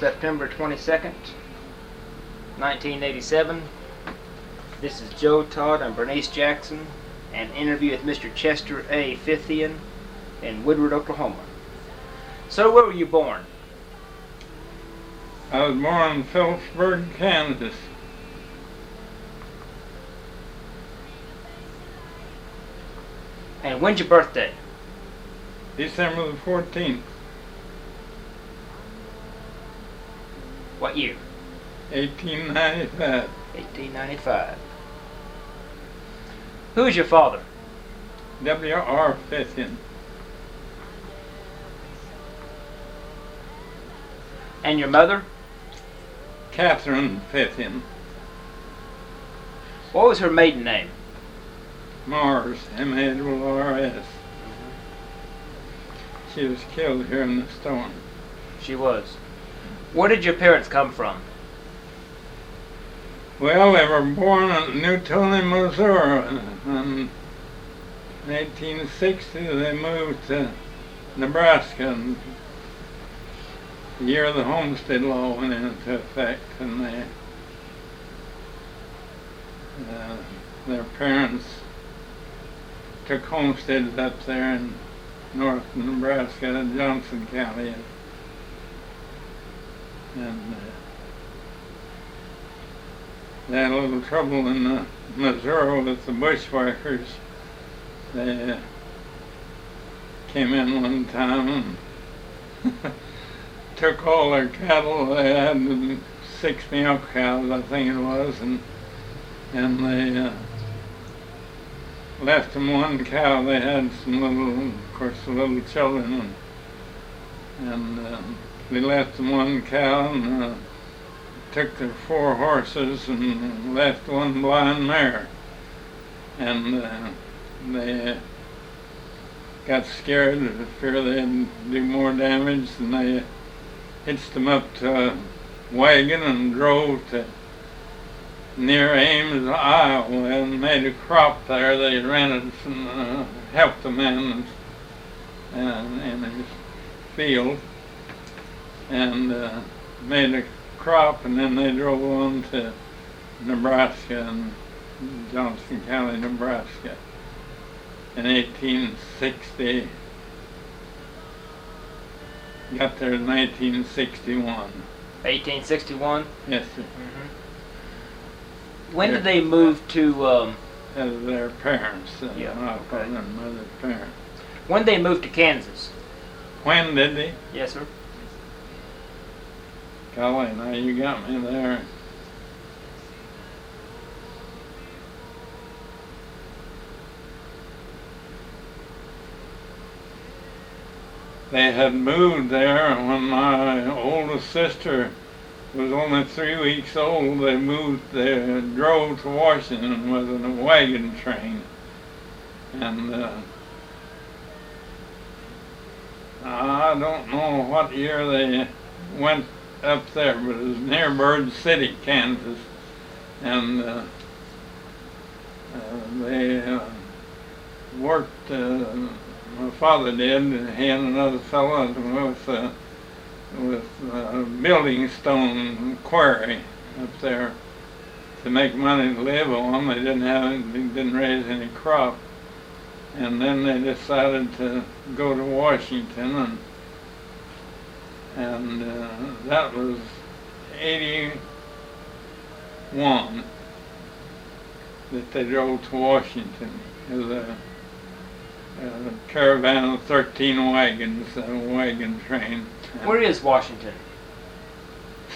September 22nd, 1987. This is Joe, Todd, and Bernice Jackson, an interview with Mr. Chester A. Fithian in Woodward, Oklahoma. So, where were you born? I was born in Phillipsburg, Kansas. And when's your birthday? December the 14th. What year? 1895. 1895. Who is your father? W.R. Fithian. And your mother? Catherine Fithian. What was her maiden name? Mars, M-A-R-S. She was killed here in the storm. She was. Where did your parents come from? Well, they were born in New Tony, Missouri. In 1860, they moved to Nebraska. The year the Homestead Law went into effect, and their parents took homesteads up there in north Nebraska, Johnson County, and they had a little trouble in Missouri with the bushwhackers. They came in one time and took all their cattle. They had 6 milk cows, I think it was, and they left them one cow. They had some little children, and they left them one cow and took their 4 horses and left one blind mare. And they got scared, fear they'd do more damage, and they hitched them up to a wagon and drove to near Ames, Iowa, and made a crop there. They rented and helped the man in his field, and made a crop, and then they drove on to Nebraska, and Johnson County, Nebraska, in 1860. Got there in 1961. 1861? Yes, sir. Mm-hmm. When did they move to... As their parents, yeah, my okay. father and mother's parents. When did they move to Kansas? When did they? Yes, sir. Golly, now you got me there. They had moved there when my oldest sister was only 3 weeks old. They drove to Washington with a wagon train. And I don't know what year they went up there, but it was near Bird City, Kansas. And they worked, my father did, he and another fellow with building stone quarry up there to make money to live on. They didn't raise any crop. And then they decided to go to Washington, and that was 81 that they drove to Washington. It was a caravan of 13 wagons, a wagon train. Where is Washington?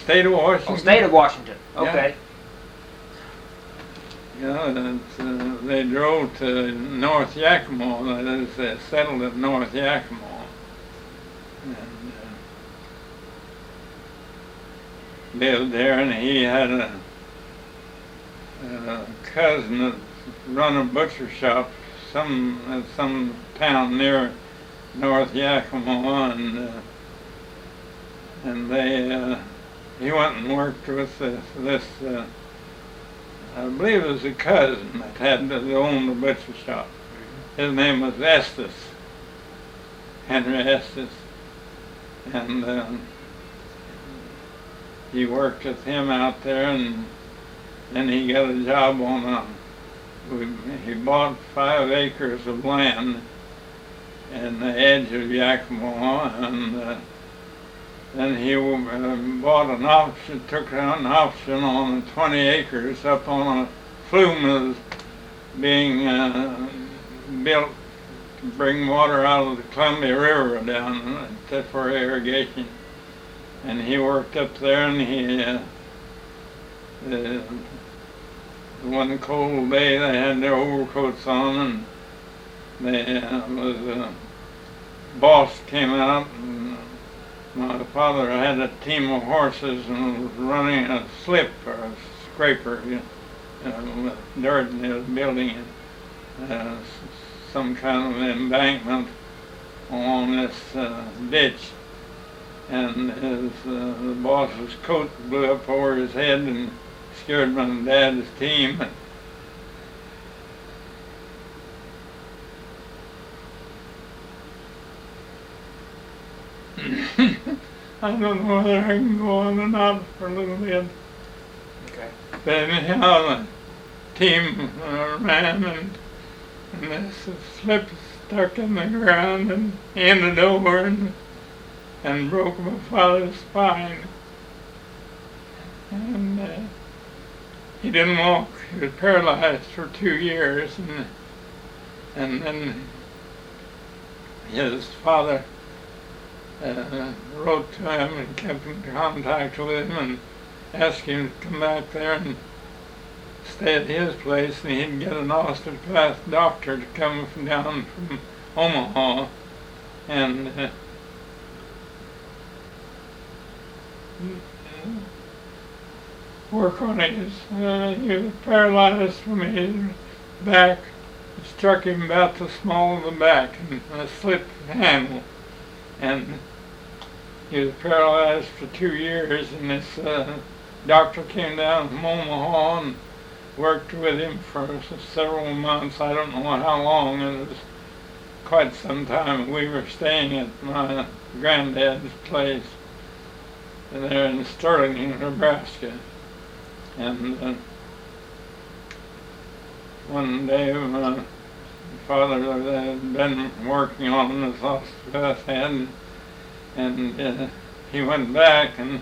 State of Washington. Oh, state of Washington. Okay. Yeah, they drove to North Yakima. That is, they settled at North Yakima. And lived there, and he had a cousin that run a butcher shop at some town near North Yakima, and he went and worked with this I believe it was a cousin that owned the butcher shop. His name was Estes, Henry Estes, and he worked with him out there, and then he got a job on he bought 5 acres of land in the edge of Yakima, and then he bought an option, took an option on 20 acres up on a flume that was being built to bring water out of the Columbia River down for irrigation. And he worked up there, and one cold day they had their overcoats on, and boss came out, and my father had a team of horses and was running a slip or a scraper, with dirt, and he was building some kind of embankment along this ditch. And the boss's coat blew up over his head and scared my dad's team. I don't know whether I can go on or not for a little bit. Okay. But anyhow, the team ran, and this slip stuck in the ground and ended over and broke my father's spine. And he didn't walk. He was paralyzed for 2 years, and then his father wrote to him and kept in contact with him and asked him to come back there and stay at his place, and he'd get an osteopath doctor to come down from Omaha and work on his, he was paralyzed from his back. It struck him about the small of the back and a slip handle. And he was paralyzed for 2 years, and this doctor came down from Omaha and worked with him for several months. I don't know how long. It was quite some time. We were staying at my granddad's place there in Sterling, Nebraska. And one day my father had been working on this osteopath head, and he went back and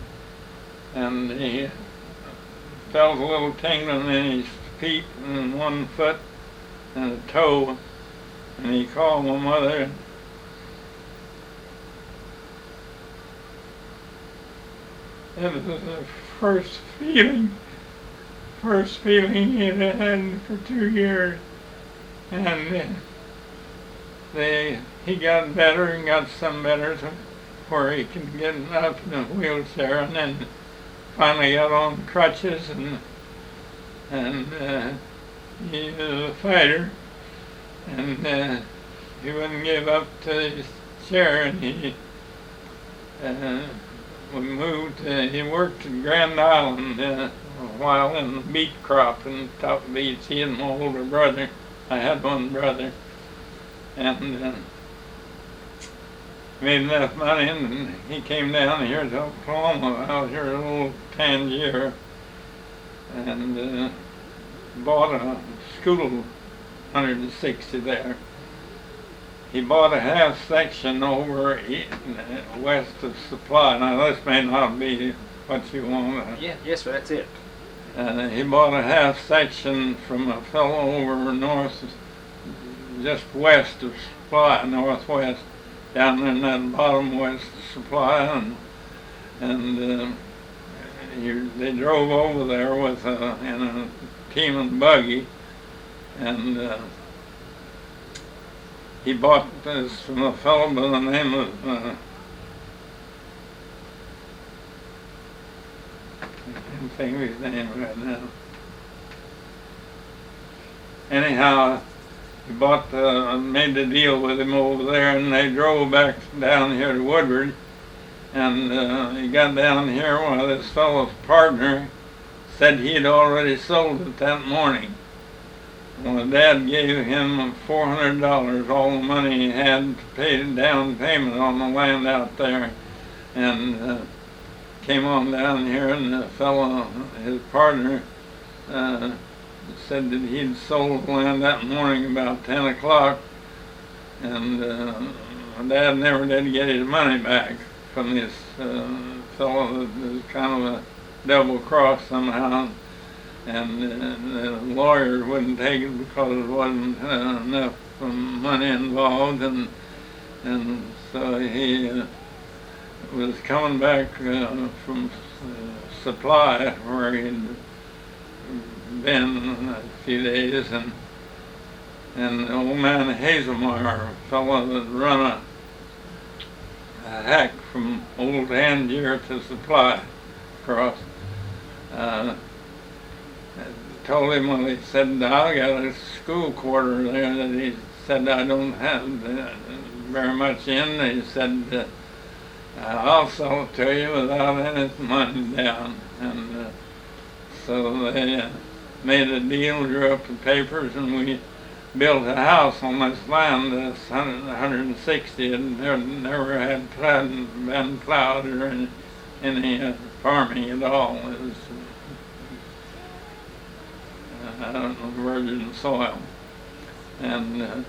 he felt a little tingling in his feet and one foot and a toe, and he called my mother. It was the first feeling he had had for 2 years, and he got better and got some better to where he could get up in a wheelchair, and then finally got on crutches, and he was a fighter, and he wouldn't give up to his chair, and he worked in Grand Island a while in the beet crop and top beets. He and my older brother, I had one brother, and made enough money, and he came down here to Oklahoma, out here in old Tangier, and bought a school, 160 there. He bought a half section over west of Supply. Now this may not be what you want. Yeah, yes, sir, that's it. He bought a half section from a fellow over north, just west of Supply, northwest, down in that bottom west Supply, and they drove over there with in a team and buggy, and he bought this from a fellow by the name of I can't think of his name right now. Anyhow, he made the deal with him over there, and they drove back down here to Woodward, and he got down here while this fellow's partner said he had already sold it that morning. Well, Dad gave him $400, all the money he had to pay the down payment on the land out there, and came on down here, and the fellow, his partner, said that he'd sold land that morning about 10 o'clock, and my dad never did get his money back from this fellow that was kind of a double cross somehow, and the lawyer wouldn't take it because there wasn't enough money involved, and so he was coming back from supply where he'd been a few days, and the old man Hazelmeyer, a fellow that run a hack from Old Tangier to Supply across, told him, well, he said, I got a school quarter there that he said I don't have very much in. He said, I'll sell it to you without any money down. And so they made a deal, drew up the papers, and we built a house on this land that's 160 and never had been plowed or any farming at all. It was virgin soil. And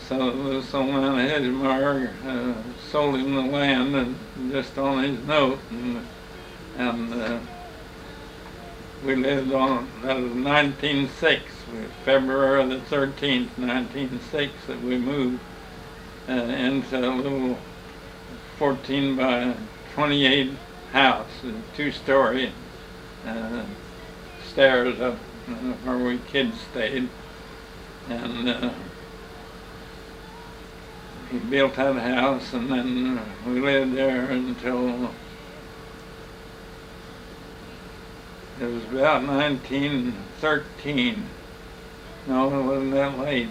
so this old man Hedgemeyer sold him the land and just on his note, and we lived on, that was 1906, February the 13th, 1906, that we moved into a little 14 by 28 house, a 2-story, stairs up where we kids stayed, and he built that house, and then we lived there until it was about 1913. No, it wasn't that late.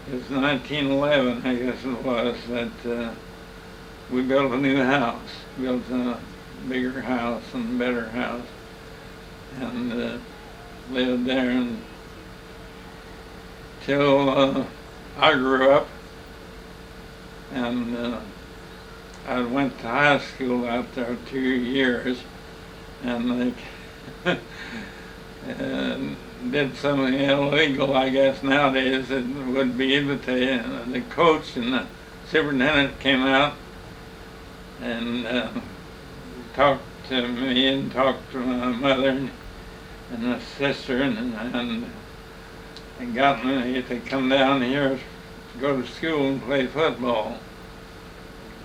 It was 1911, I guess it was, that we built a new house, built a bigger house and a better house, and lived there until I grew up, and I went to high school out there 2 years, and they did something illegal, I guess nowadays it would be, but the coach and the superintendent came out and talked to me and talked to my mother and my sister, and got me to come down here to go to school and play football.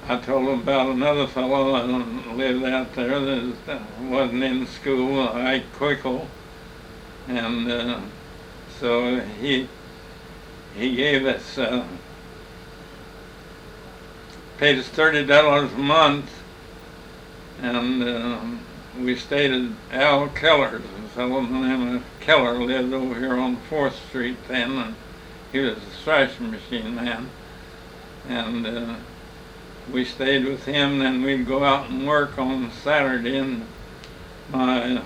I told them about another fellow that lived out there that wasn't in school, Ike Quickle, and so he gave us, paid us $30 a month, and we stayed at Al Keller's. A fellow named Keller lived over here on 4th Street then, and he was a thrashing machine man, and we stayed with him. Then we'd go out and work on Saturday, and I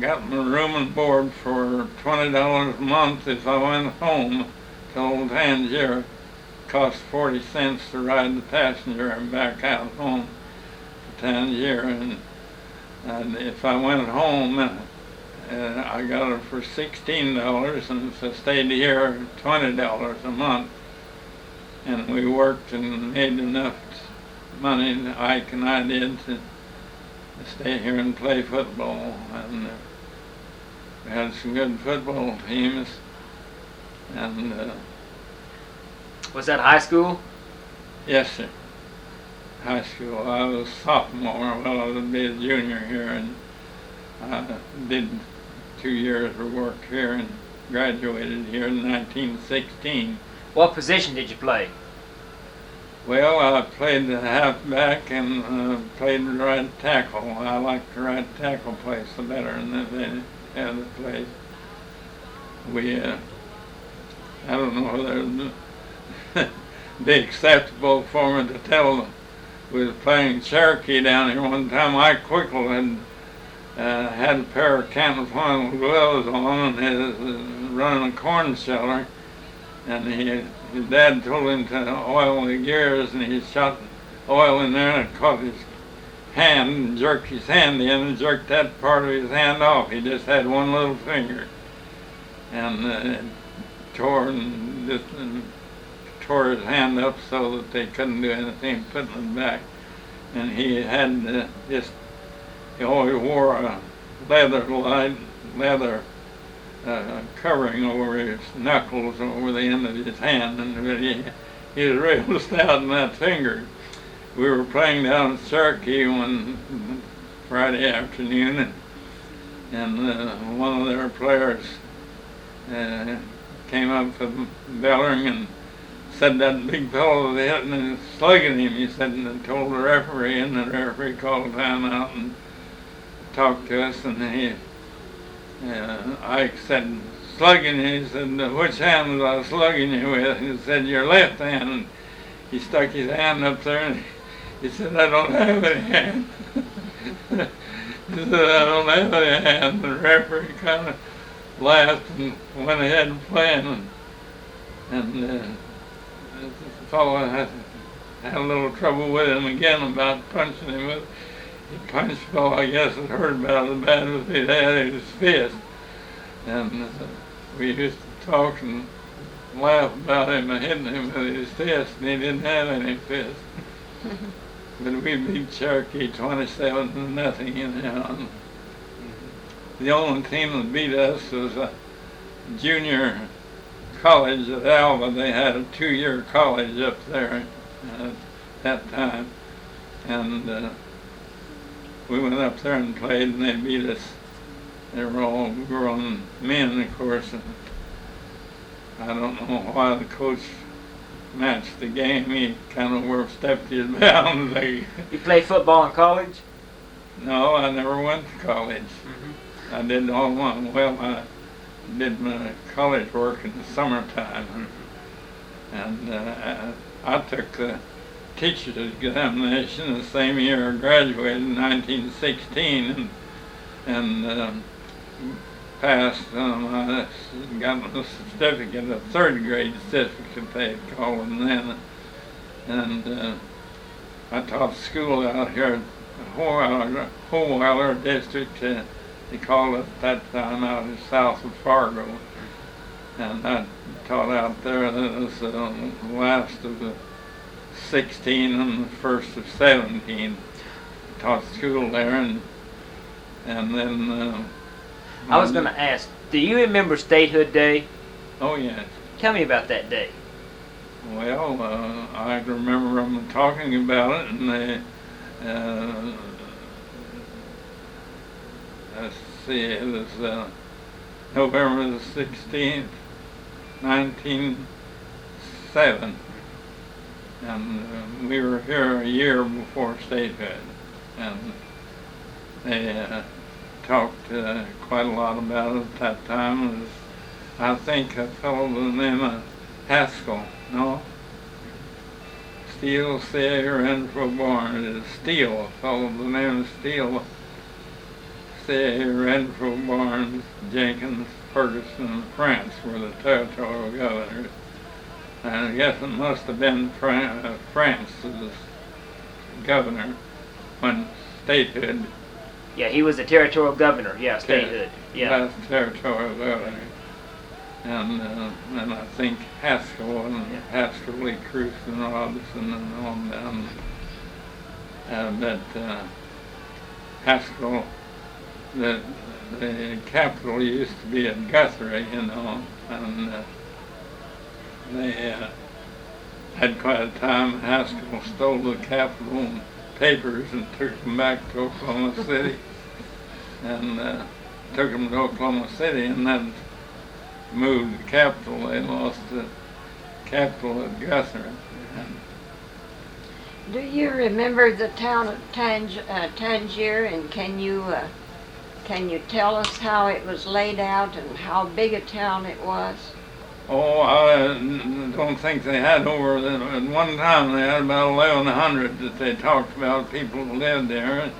got my room and board for $20 a month if I went home to Old Tangier. It cost 40 cents to ride the passenger and back out home to Tangier, and if I went home, I got it for $16, and if I stayed here, $20 a month. And we worked and made enough money, Ike and I did, to stay here and play football. And we had some good football teams. And was that high school? Yes, sir. High school. I was a sophomore. Well, I would be a junior here, and I did 2 years of work here and graduated here in 1916. What position did you play? Well, I played the halfback and played right tackle. I liked the right tackle place the better than the other place. We, I don't know whether it would be acceptable for me to tell them. We was playing Cherokee down here one time. I quickly had a pair of canvas flannel gloves on, and he was running a corn sheller. And his dad told him to oil the gears, and he shot oil in there, and it caught his hand and jerked his hand in and jerked that part of his hand off. He just had one little finger, and tore his hand up so that they couldn't do anything putting it back. And he had he always wore a leather covering over his knuckles, over the end of his hand, and he was real stout in that finger. We were playing down at Cherokee one Friday afternoon, and one of their players came up from Bellering and said that big fellow was hitting and slugging him. He said, and told the referee, and the referee called a timeout and talked to us, and I said, slugging you. He said, which hand was I slugging you with? He said, your left hand. And he stuck his hand up there, and he said, I don't have any hand. He said, I don't have any hand. The referee kind of laughed and went ahead and playing, and the fellow had a little trouble with him again about punching him with. He punched the fellow, I guess, it hurt about as bad as he had in his fist. And we used to talk and laugh about him hitting him with his fist, and he didn't have any fist. But we beat Cherokee 27-0 anyhow. The only team that beat us was a junior college at Alva. They had a 2-year college up there at that time. And we went up there and played, and they beat us. They were all grown men, of course. And I don't know why the coach matched the game. He kind of overstepped his bounds. You play football in college? No, I never went to college. I did all one. Well, I did my college work in the summertime, and I took the teacher's examination the same year I graduated in 1916, and passed. I got a certificate, a third grade certificate they had called them then, and I taught school out here at Woodward district. They called it at that time out south of Fargo, and I taught out there. That was the last of the 16 and the first of 17. Taught school there, and then. I was going to ask, do you remember Statehood Day? Oh yes. Tell me about that day. Well, I remember them talking about it, and they. Let's see, it was November the 16th, 1907, and we were here a year before statehood, and they talked quite a lot about it at that time. It was, I think, a fellow by the name of Haskell, no? Steele, Sayre, Renfrew Barnes. It is Steele, a fellow by the name of Steele. Sayre, Renfrew, Barnes, Jenkins, Ferguson, and France were the territorial governors. And I guess it must have been France as governor when statehood. Yeah, he was the territorial governor. Yeah, statehood. Yeah. Last territorial governor. And I think Haskell and Haskell, Lee, Cruz, and Robinson, and on down. But Haskell. The capital used to be at Guthrie, you know, and they had quite a time. Haskell stole the capital and papers and took them back to Oklahoma City, and took them to Oklahoma City, and then moved the capital. They lost the capital at Guthrie. Do you remember the town of Tangier, and can you tell us how it was laid out and how big a town it was? Oh, I don't think they had over, at one time they had about 1,100 that they talked about, people who lived there.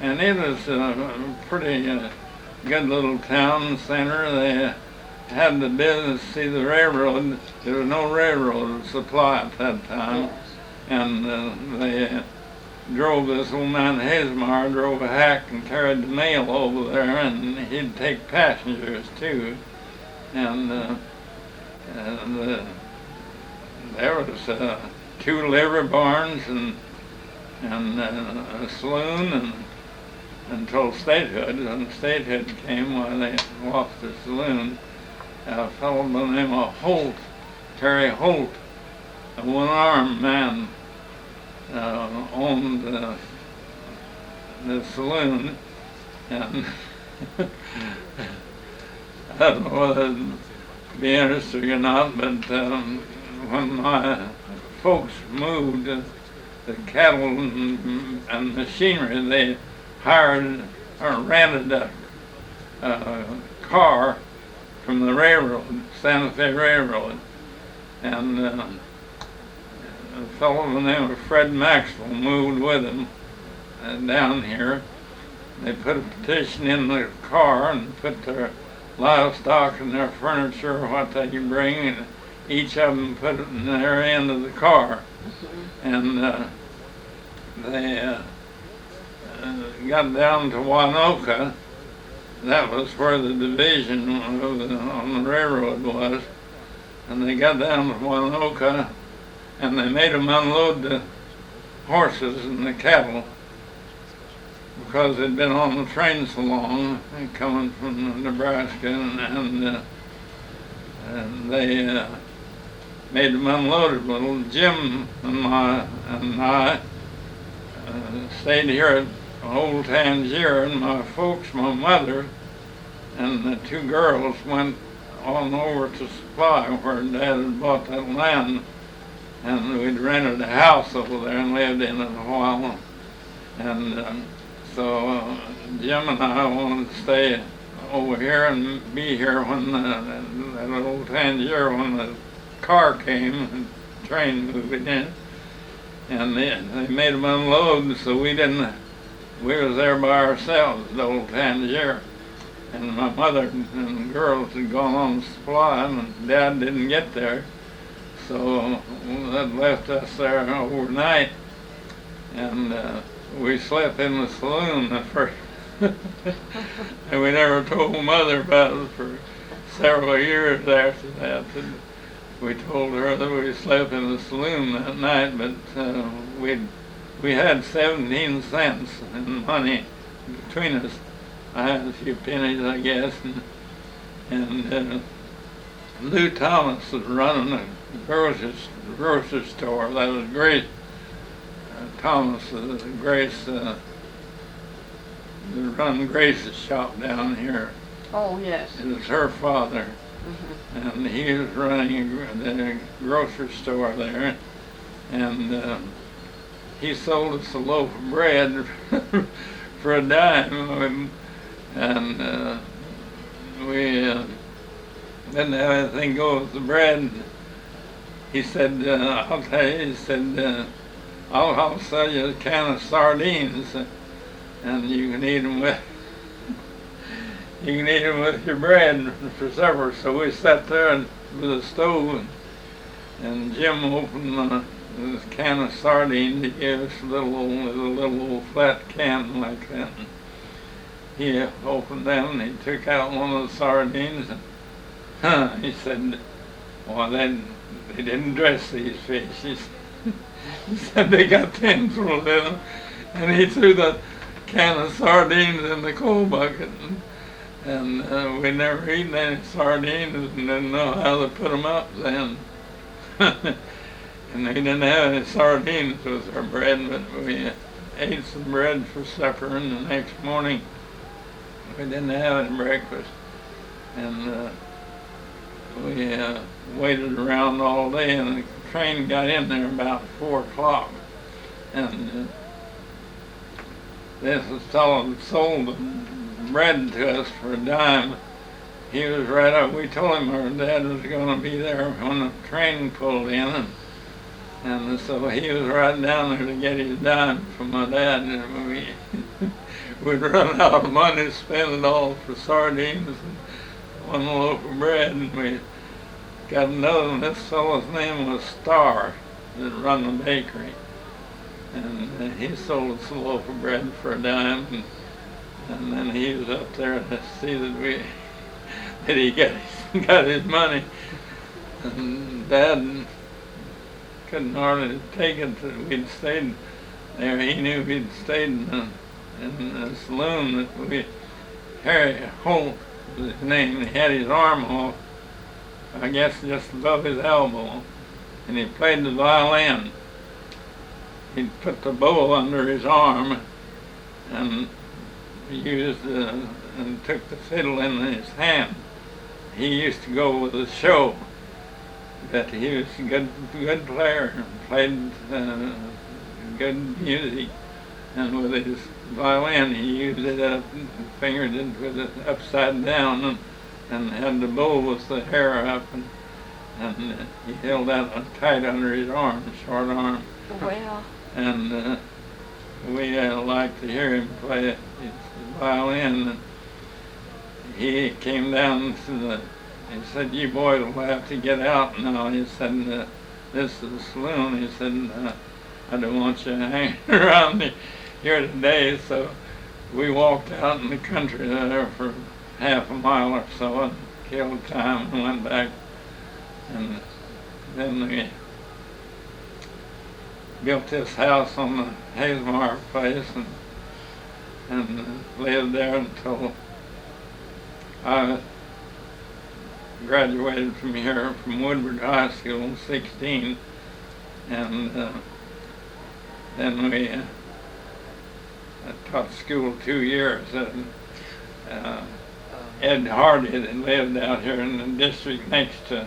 And it was a pretty good little town center. They had the business, see the railroad, there was no railroad supply at that time. Yes. And they drove this old man Hazemeyer, drove a hack and carried the mail over there, and he'd take passengers too. And there was 2 livery barns and a saloon, and until statehood. When statehood came, when they lost the saloon, a fellow by the name of Holt, Terry Holt, a one-armed man, owned the saloon, and I don't know whether it'd be interesting or not, but when my folks moved the cattle and machinery, they hired or rented a car from the railroad, Santa Fe Railroad, and a fellow by the name of Fred Maxwell moved with him down here. They put a petition in the car and put their livestock and their furniture, what they could bring, and each of them put it in their end of the car. And they got down to Winoka. That was where the division on the railroad was. And they got down to Winoka, and they made them unload the horses and the cattle because they'd been on the train so long, coming from Nebraska, and they made them unloaded. Little Jim and I stayed here at Old Tangier, and my folks, my mother, and the 2 girls went on over to Supply, where Dad had bought that land, and we'd rented a house over there and lived in it a while. And so Jim and I wanted to stay over here and be here when that Old Tangier, when the car came and the train moved in, and they made them unload, so we was there by ourselves, the Old Tangier. And my mother and the girls had gone on Supply, and Dad didn't get there, so that left us there overnight, and we slept in the saloon at first. And we never told Mother about it for several years after that. And we told her that we slept in the saloon that night, but we had 17 cents in money between us. I had a few pennies, I guess, and Lou Thomas was running a grocery store. That was Grace Thomas, Grace, run Grace's shop down here. Oh, yes. It was her father, and he was running the grocery store there, and he sold us a loaf of bread for a dime, and we didn't have anything go with the bread. He said, I'll tell you, he said, I'll sell you a can of sardines, and you can eat them with your bread for supper. So we sat there with a stove, and Jim opened this can of sardines. He gave us a little flat can like that. He opened them, and he took out one of the sardines, and he said, well, they didn't dress these fish. He said they got tinsel in them, and he threw the can of sardines in the coal bucket, and we never eaten any sardines and didn't know how to put them up then. And we didn't have any sardines with our bread, but we ate some bread for supper, and the next morning we didn't have any breakfast, and we waited around all day, and the train got in there about 4 o'clock, and this fellow sold the bread to us for a dime. He was right up. We told him our dad was going to be there when the train pulled in, and so he was right down there to get his dime from my dad, and we'd run out of money to spend it all for sardines and one loaf of bread, and we got another one. This fellow's name was Starr, that run the bakery, and he sold us a loaf of bread for a dime, and then he was up there to see that he got his money. And Dad couldn't hardly take it that we'd stayed there. He knew we'd stayed in the saloon that Harry Holt was his name. He had his arm off, I guess just above his elbow, and he played the violin. He'd put the bow under his arm and used and took the fiddle in his hand. He used to go with the show, but he was a good player and played good music. And with his violin, he used it up, fingered it with it upside down, and had the bow with the hair up, and he held that tight under his arm, short arm. Well. And we liked to hear him play his violin. And he came down to he said, "You boys will have to get out now." He said, "This is the saloon." He said, "I don't want you hanging around here today." So we walked out in the country there for half a mile or so and killed time and went back. And then we built this house on the Hazelmar place and lived there until I graduated from here, from Woodward High School in 16, and then we taught school 2 years. Ed Hardy that lived out here in the district next to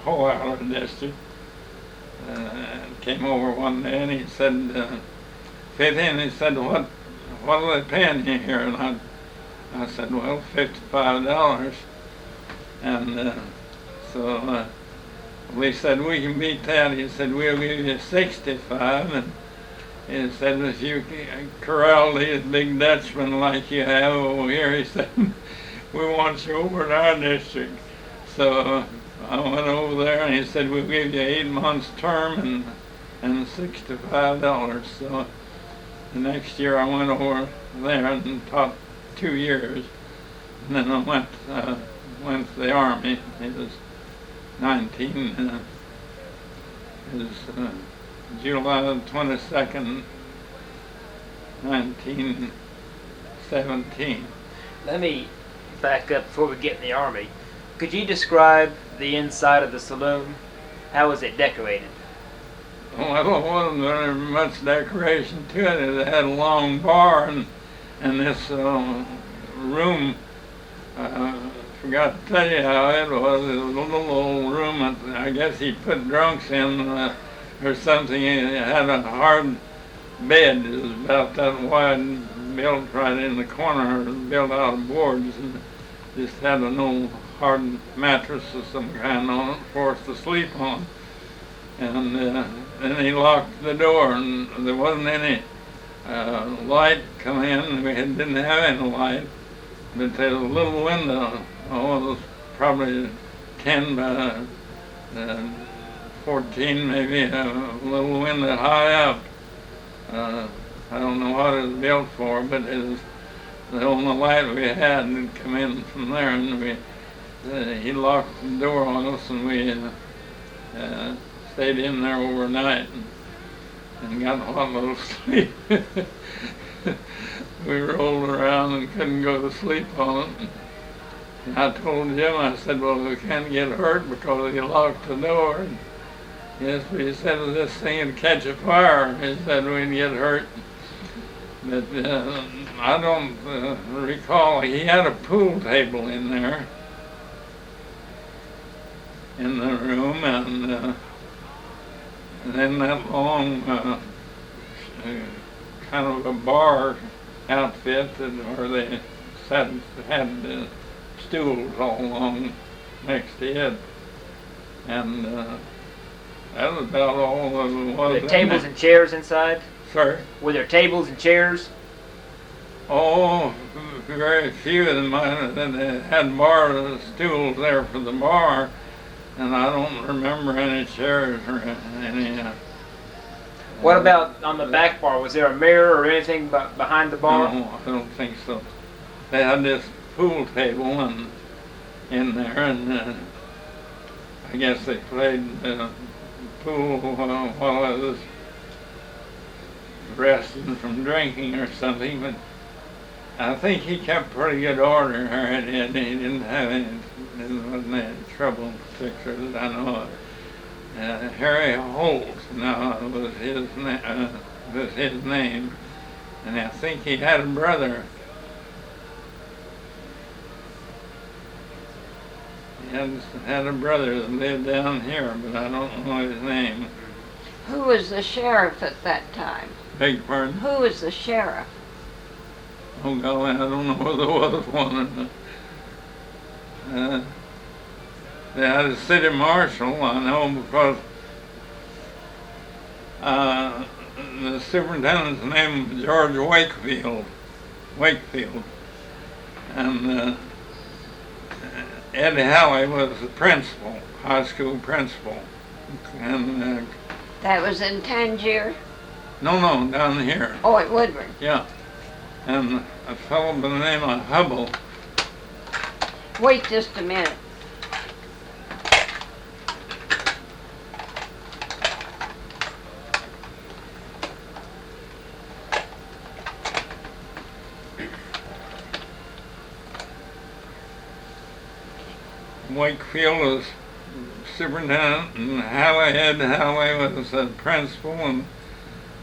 Hohauer district came over one day and he said, "Fithian," he said, what are they paying you here?" And I said, "Well, $55. And so we said, "We can beat that." He said, "We'll give you 65. And he said, "If you corral these big Dutchmen like you have over here," he said, "we want you over in our district." So I went over there and he said, "We'll give you 8 months term and $65. So the next year I went over there and taught 2 years. And then I went to the Army. It was 19, it was July 22nd, 1917. Let me back up before we get in the Army. Could you describe the inside of the saloon? How was it decorated? Well, there wasn't very much decoration to it. It had a long bar and this room. Forgot to tell you how it was. It was a little old room that I guess he put drunks in or something. It had a hard bed. It was about that wide, built right in the corner, built out of boards, and just had an old hard mattress of some kind on it for us to sleep on. And then he locked the door, and there wasn't any light come in. We didn't have any light, but there was a little window. Oh, it was probably 10 by 14, maybe, a little window high up. I don't know what it was built for, but it was the only light we had and come in from there, and he locked the door on us, and we stayed in there overnight and got what little sleep. We rolled around and couldn't go to sleep on it. And I told Jim, I said, "Well, we can't get hurt because he locked the door." And yes, but he said, "If this thing would catch a fire," he said, "we'd get hurt." But I don't recall. He had a pool table in there, in the room, and then that long kind of a bar outfit where they had stools all along next to it, and that was about all there was. Were there tables and chairs inside? Sorry? Were there tables and chairs? Oh, very few of them. They had bar stools there for the bar, and I don't remember any chairs or any. What about on the back bar? Was there a mirror or anything behind the bar? No, I don't think so. They had this pool table in there, and I guess they played pool while I was resting from drinking or something, but I think he kept pretty good order, and he didn't have there wasn't any trouble in particular that I know of. Harry Holt, no, was his name, and I think he had a brother. He had a brother that lived down here, but I don't know his name. Who was the sheriff at that time? Beg your pardon? Who was the sheriff? Oh, golly, I don't know whether there was one or not. They had a city marshal, I know, because the superintendent's name was George Wakefield, and Ed Halley was the principal, high school principal, and That was in Tangier? no, down here. Oh, at Woodward. Yeah, and a fellow by the name of Hubble. Wait just a minute. Wakefield was superintendent, and Ed Halley was the principal, and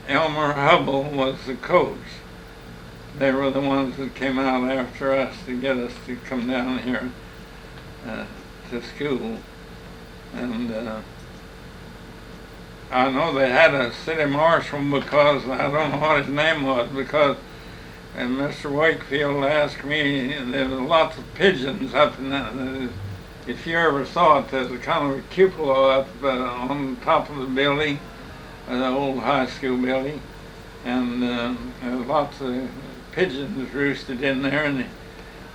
Elmer Hubble was the coach. They were the ones that came out after us to get us to come down here to school. And I know they had a city marshal because I don't know what his name was, because and Mr. Wakefield asked me, there were lots of pigeons up in that. If you ever saw it, there's a kind of a cupola up on top of the building, the old high school building, and there were lots of pigeons roosted in there, and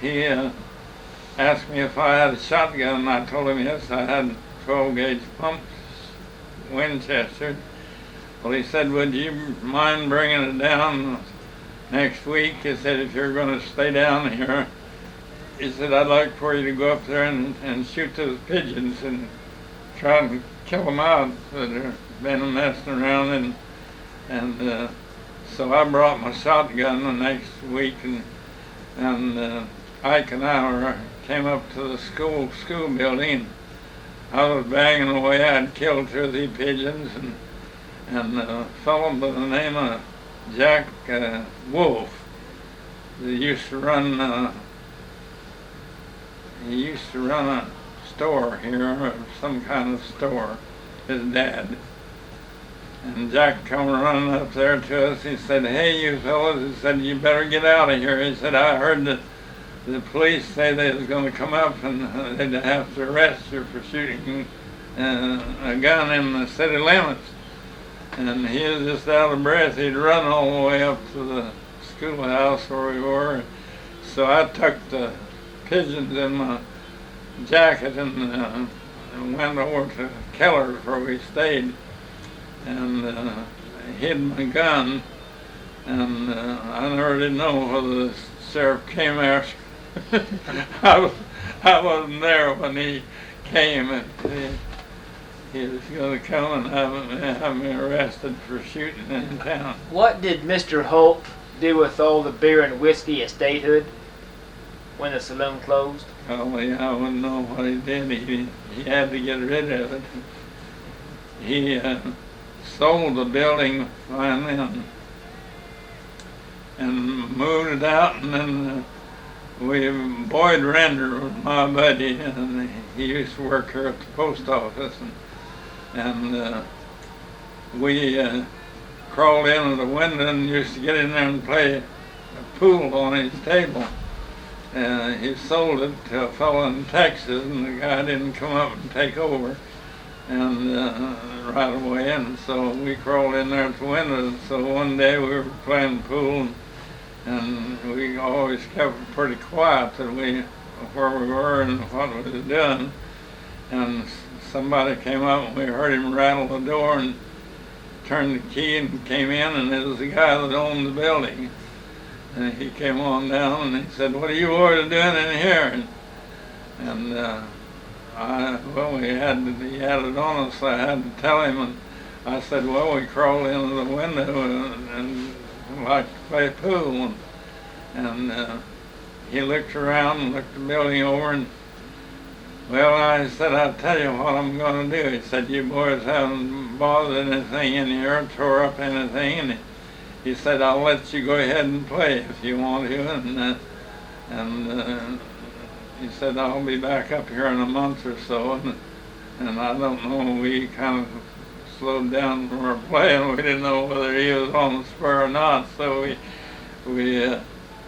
he asked me if I had a shotgun, and I told him yes, I had 12-gauge pumps, Winchester. Well, he said, would you mind bringing it down next week? He said, if you're going to stay down here, he said, I'd like for you to go up there and shoot those pigeons and try and kill them out that have been messing around. And so I brought my shotgun the next week, and Ike and I came up to the school building. I was banging away. I'd killed 2 or 3 pigeons, and a fellow by the name of Jack Wolf, that used to run he used to run a store here, or some kind of store, his dad. And Jack come running up there to us. He said, hey, you fellas, he said, you better get out of here. He said, I heard the police say they was going to come up and they'd have to arrest you for shooting a gun in the city limits. And he was just out of breath. He'd run all the way up to the schoolhouse where we were. So I tucked the pigeons in my jacket and went over to Keller's where we stayed, and hid my gun, and I never did know whether the sheriff came after. I wasn't there when he came, and he was going to come and have me arrested for shooting in town. What did Mr. Holt do with all the beer and whiskey at Statehood when the saloon closed? Oh, yeah, I wouldn't know what he did. He had to get rid of it. He sold the building finally and moved it out, and then Boyd Render was my buddy, and he used to work here at the post office, and we crawled in at the window and used to get in there and play pool on his table. He sold it to a fellow in Texas, and the guy didn't come up and take over and right away, and so we crawled in there at the window. So one day we were playing pool, and we always kept pretty quiet that where we were and what we was doing. And somebody came up and we heard him rattle the door, and turned the key and came in, and it was the guy that owned the building. And he came on down and he said, "What are you boys doing in here?" And well, he had it on us, so I had to tell him. And I said, "Well, we crawled into the window and like to play pool." And he looked around and looked the building over, and well, I said, "I'll tell you what I'm going to do." He said, "You boys haven't bothered anything in here, tore up anything." And he said, "I'll let you go ahead and play if you want to." And he said, "I'll be back up here in a month or so." And I don't know, we kind of slowed down from our playing. We didn't know whether he was on the spur or not, so we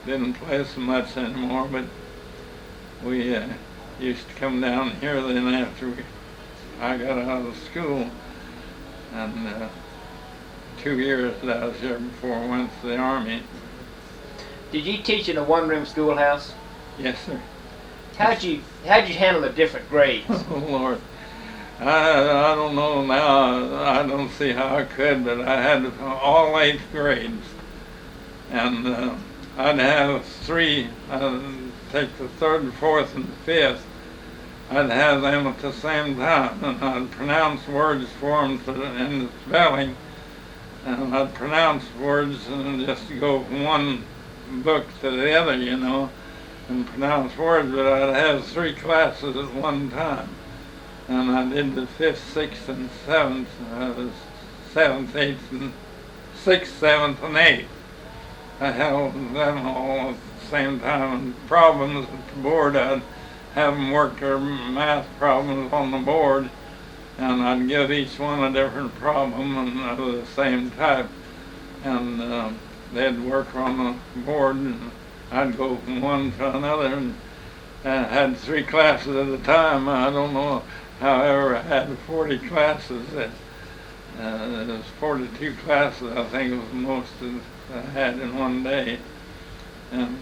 didn't play so much anymore. But we used to come down here then after I got out of school. And 2 years that I was here before I went to the Army. Did you teach in a one-room schoolhouse? Yes, sir. How'd you handle the different grades? Oh, Lord. I don't know now. I don't see how I could, but I had all 8th grades. And I'd have 3, I'd take the 3rd, 4th, and 5th. I'd have them at the same time, and I'd pronounce words for them in the spelling. And I'd pronounce words and just go from one book to the other, and pronounce words, but I'd have 3 classes at one time. And I did the 5th, 6th, and 7th. I was 7th, 8th, and 6th, 7th, and 8th. I held them all at the same time. And problems at the board, I'd have them work their math problems on the board, and I'd give each one a different problem and of the same type. And they'd work on the board, and I'd go from one to another, and I had 3 classes at a time. I don't know how I ever had 40 classes. It was 42 classes, I think it was most that I had in one day. And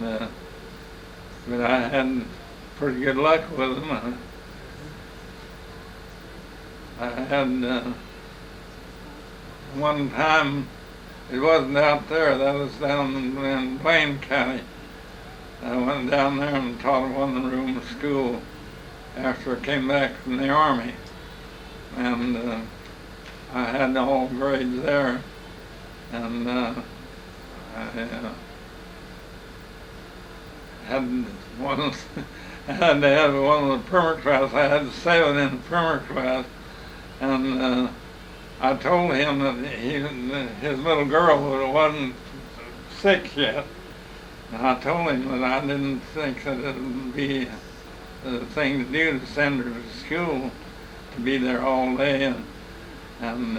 but I had pretty good luck with them. I had one time, it wasn't out there, that was down in Blaine County. I went down there and taught a one-room school after I came back from the Army. And I had all grades there. And I had one, I had to have one of the primer class. I had 7 in the primer class. And I told him that his little girl wasn't 6 yet. And I told him that I didn't think that it would be the thing to do to send her to school, to be there all day. And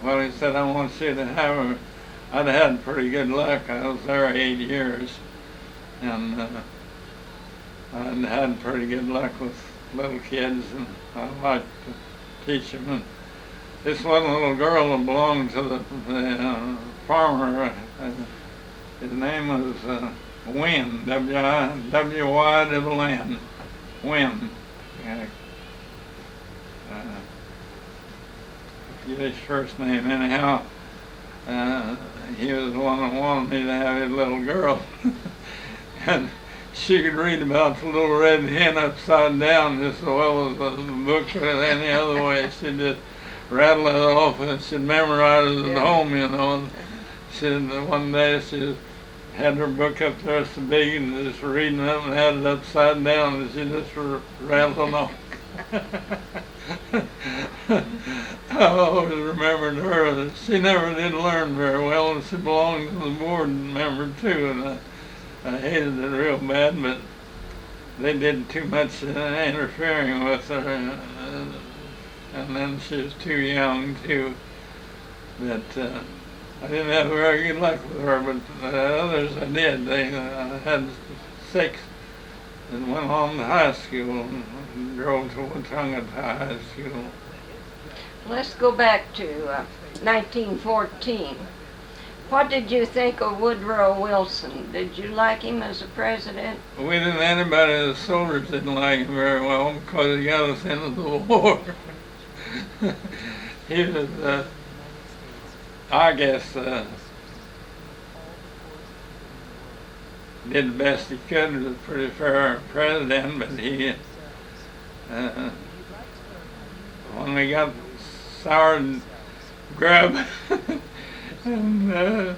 well, he said, "I want you to have her." I'd had pretty good luck. I was there 8 years. And I'd had pretty good luck with little kids, and I liked to teach them. And this one little girl that belonged to the farmer, his name was Wynn, W-Y-N-N, Wynn. Get his first name. Anyhow, he was the one that wanted me to have his little girl. And she could read about the little red hen upside down just as well as the book or any other way. She'd just rattle it off and she'd memorize it at home, And one day she had her book up there so big and just reading it and had it upside down, and she just rattled off. I always remembered her that she never did learn very well, and she belonged to the board member too, and I hated it real bad, but they did too much interfering with her, and then she was too young too. But I didn't have very good luck with her, but the others I did. They had 6 and went on to high school and drove to Watongata High School. Let's go back to 1914. What did you think of Woodrow Wilson? Did you like him as a president? We didn't, anybody, the soldiers didn't like him very well because he got us into the war. He was I guess did the best he could. Was a pretty fair president, but he, when we got sour grub and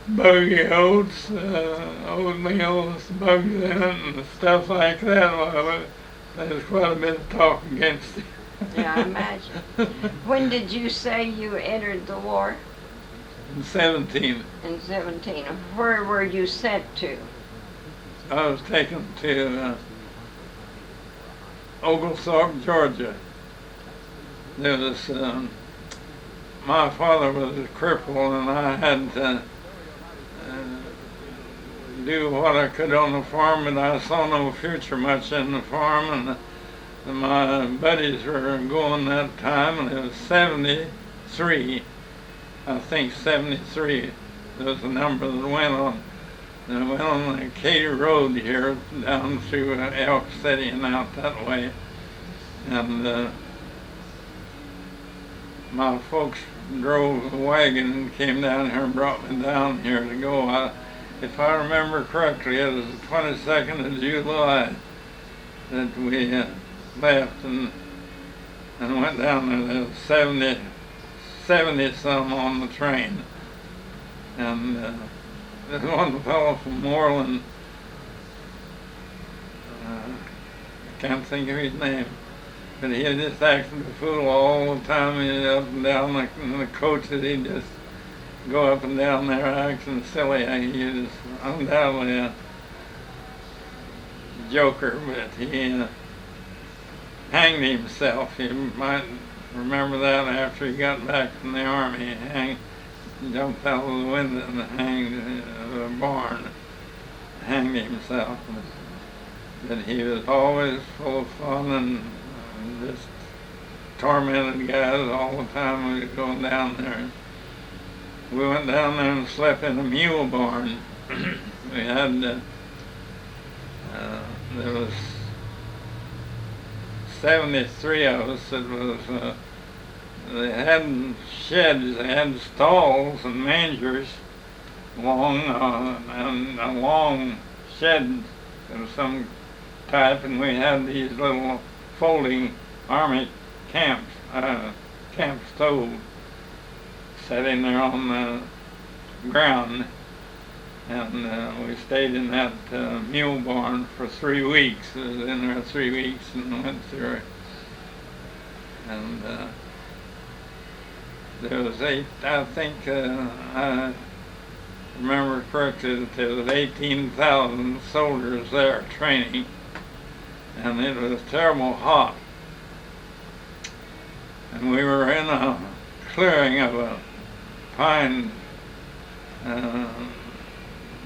bogey oats, oatmeal, bugs in it, and stuff like that, well, there's quite a bit of talk against it. Yeah, I imagine. When did you say you entered the war? In 17. In 17. Where were you sent to? I was taken to Oglethorpe, Georgia. There was, my father was a cripple, and I had to do what I could on the farm, but I saw no future much in the farm, and my buddies were going that time, and it was 73, I think 73 was the number that went on. And I went on the Katy Road here down through Elk City and out that way. And my folks drove a wagon and came down here and brought me down here to go. If I remember correctly, it was the 22nd of July that we left and went down there. There was 70 some on the train. And there's one fellow from Moreland, I can't think of his name, but he just acted a fool all the time. He up and down the coaches, he'd just go up and down there acting silly. He was undoubtedly a joker, but he hanged himself. You might remember that after he got back from the army. He jumped out of the window and hanged a barn, hanged himself. But he was always full of fun and just tormented guys all the time we were going down there. We went down there and slept in a mule barn. We had, there was 73 of us. It was, they had sheds, they had stalls and mangers long, and a long shed of some type, and we had these little folding army camp stove sitting there on the ground, and we stayed in that mule barn for 3 weeks. I was in there 3 weeks and went through it. And there was I think, I remember correctly that there was 18,000 soldiers there training, and it was terrible hot. And we were in a clearing of a pine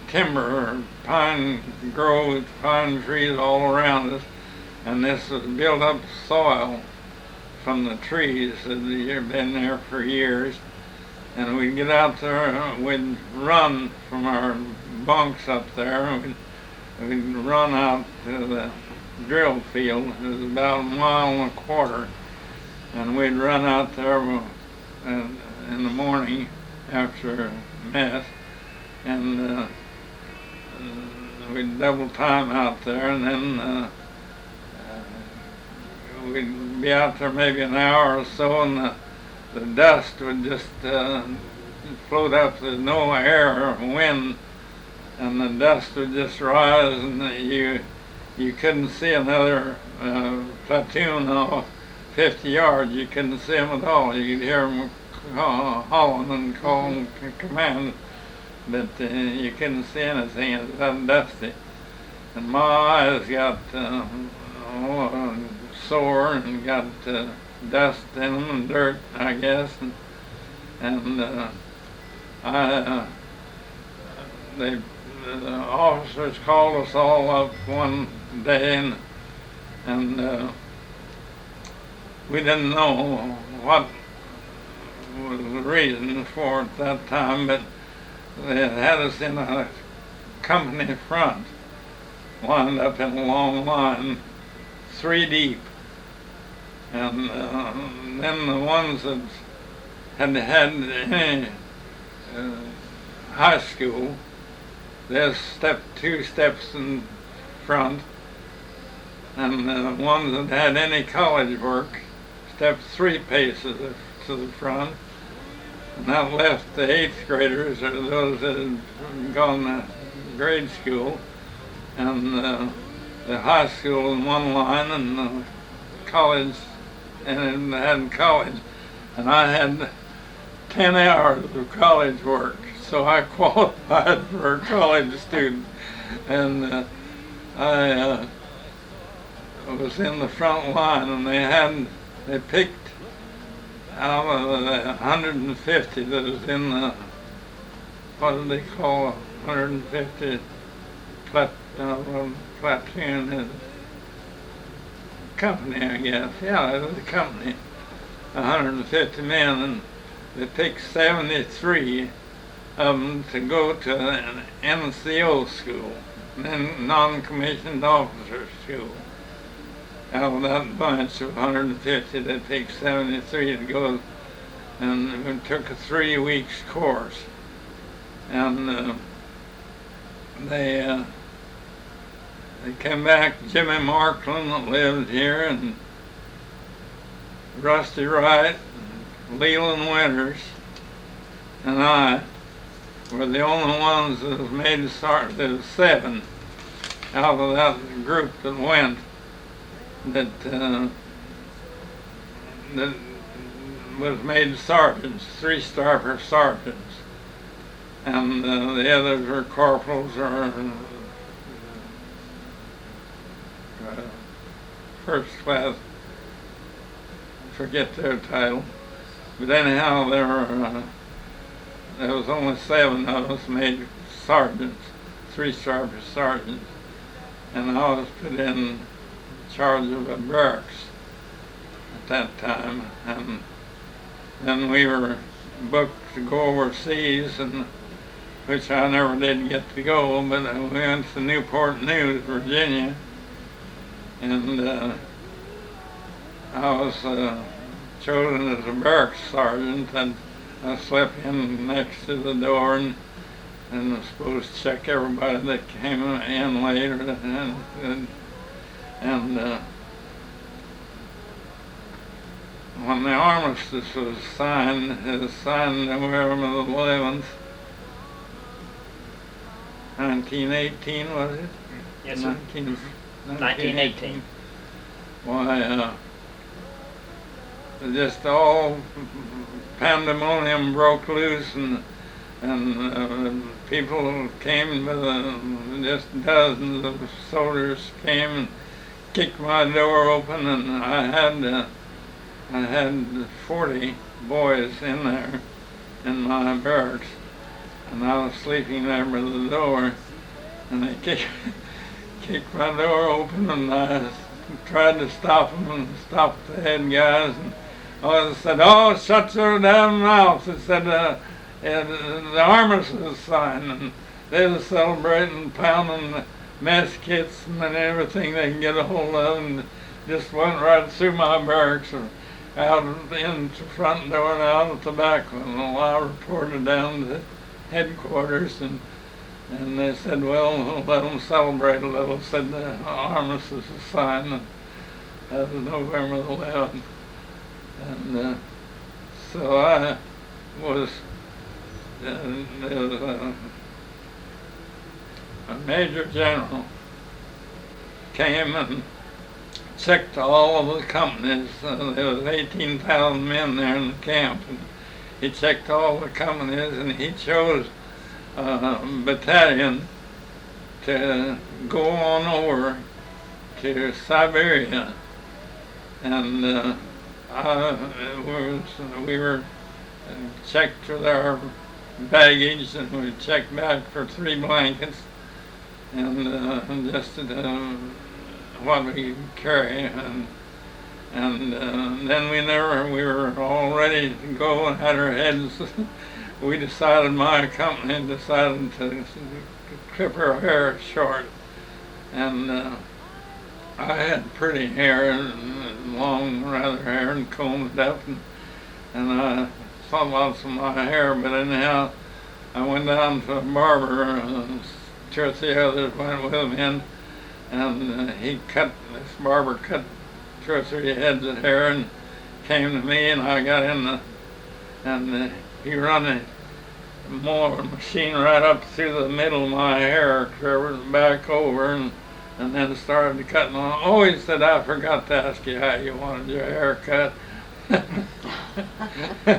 timber, pine groves, pine trees all around us, and this was built up soil from the trees that had been there for years. And we'd get out there, we'd run from our bunks up there, we'd run out to the drill field. It was about 1.25 miles, and we'd run out there in the morning after mess, and we'd double time out there, and then we'd be out there maybe an hour or so, and the dust would just float up. There's no air or wind, and the dust would just rise, and you couldn't see another platoon off 50 yards. You couldn't see them at all. You could hear them hauling and calling command, but you couldn't see anything. It was that dusty. And my eyes got sore and got dust in them and dirt, I guess. And the officers called us all up one day, and we didn't know what was the reason for it at that time, but they had us in a company front, lined up in a long line, 3 deep. And then the ones that had any high school. There's two steps in front, and the ones that had any college work stepped 3 paces to the front, and that left the 8th graders, or those that had gone to grade school, and the high school in one line, and the college, and had college. And I had 10 hours of college work, so I qualified for a college student. And I was in the front line, and they picked out of the 150 that was in the, what do they call 150 platoon company, I guess. Yeah, it was a company, 150 men, and they picked 73 of them to go to an NCO school, non-commissioned officer school. Out of that bunch of 150, they picked 73 to go, and it took a 3 weeks course. And they came back. Jimmy Markland, that lived here, and Rusty Wright, and Leland Winters, and I were the only ones that was made to sergeant. There was 7 out of that group that went that was made sergeants, 3-star sergeants, and the others were corporals or first class, forget their title. But anyhow, there was only 7 of us made sergeants, 3-star sergeants, and I was put in charge of a barracks at that time. And then we were booked to go overseas, and which I never did get to go, but we went to Newport News, Virginia, and I was chosen as a barracks sergeant, and I slept in next to the door and was supposed to check everybody that came in later, and when the armistice was signed, it was signed November the 11th, 1918, was it? Yes, sir. 1918. Why, just all pandemonium broke loose, and people came with just dozens of soldiers came and kicked my door open, and I had 40 boys in there in my barracks, and I was sleeping there by the door, and they kicked my door open, and I tried to stop them and stop the head guys, and I said, "Oh, shut your damn mouth." They said, the armistice was signed, and they were celebrating, pounding the mess kits and everything they could get a hold of, and just went right through my barracks and out in the front door and out at the back one. Well, I reported down to headquarters, and they said, "Well, we'll let them celebrate a little." Said the armistice was signed, and that was November the 11th. And so I was, there was a major general came and checked all of the companies. There was 18,000 men there in the camp, and he checked all the companies, and he chose a battalion to go on over to Siberia, and we were checked with our baggage, and we checked back for 3 blankets and just what we could carry, and then we were all ready to go and had our heads. We decided, my company decided to clip our hair short, and I had pretty hair, and long rather hair, and combed it up, and I thought lots of my hair, but anyhow, I went down to a barber, two or three others went with me, and this barber cut 2 or 3 heads of hair and came to me, and I got in and he run a machine right up through the middle of my hair, covered back over, and then started cutting on. Oh, he said, I forgot to ask you how you wanted your hair cut.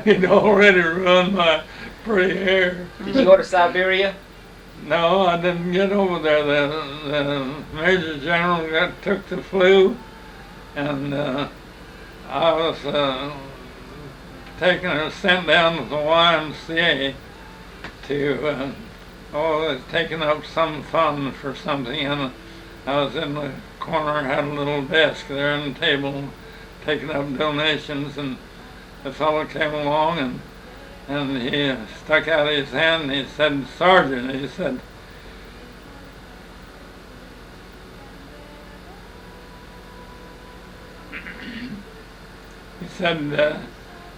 He'd already ruined my pretty hair. Did you go to Siberia? No, I didn't get over there. The Major General took the flu, and I was sent down to the YMCA to, taking up some fund for something, and I was in the corner, had a little desk there and a table, taking up donations, and the fellow came along and he stuck out his hand and he said, Sergeant, he said,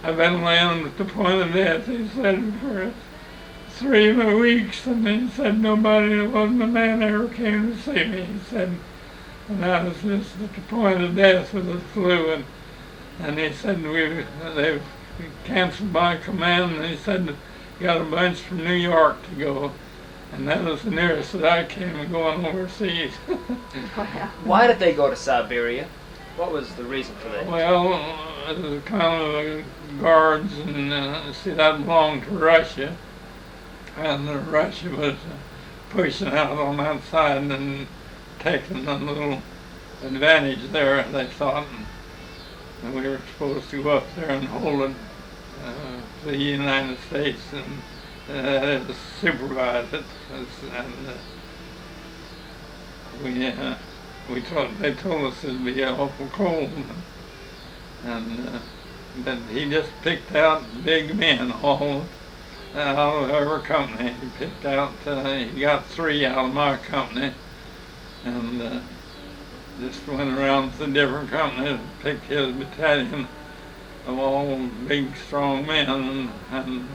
I've been laying at the point of death, he said, for 3 weeks, and he said, nobody, there wasn't a man ever came to see me, he said, and I was just at the point of death with the flu, and he said, they've canceled my command, and he said, got a bunch from New York to go, and that was the nearest that I came to going overseas. Why did they go to Siberia? What was the reason for that? Well, it was kind of guards, and see, that belonged to Russia, and Russia was pushing out on that side and taking a little advantage there, they thought, and we were supposed to go up there and hold it for the United States and supervise it, and they told us it'd be awful cold, and but he just picked out big men all out of every company. He picked out, he got 3 out of my company, and just went around to the different companies and picked his battalion of all big, strong men, and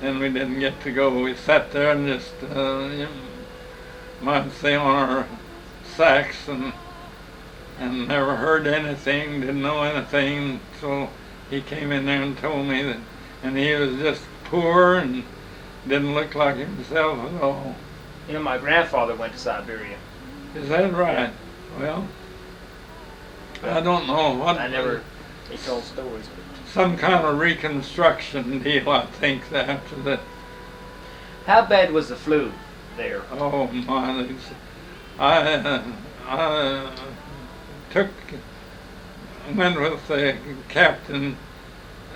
then we didn't get to go. We sat there and just, you might say, on our sacks and never heard anything, didn't know anything, so he came in there and told me that, and he was just poor and didn't look like himself at all. You know, my grandfather went to Siberia. Is that right? Well, I don't know what. He told stories. Some kind of reconstruction deal, I think, after that. How bad was the flu there? Oh my, I went with the captain,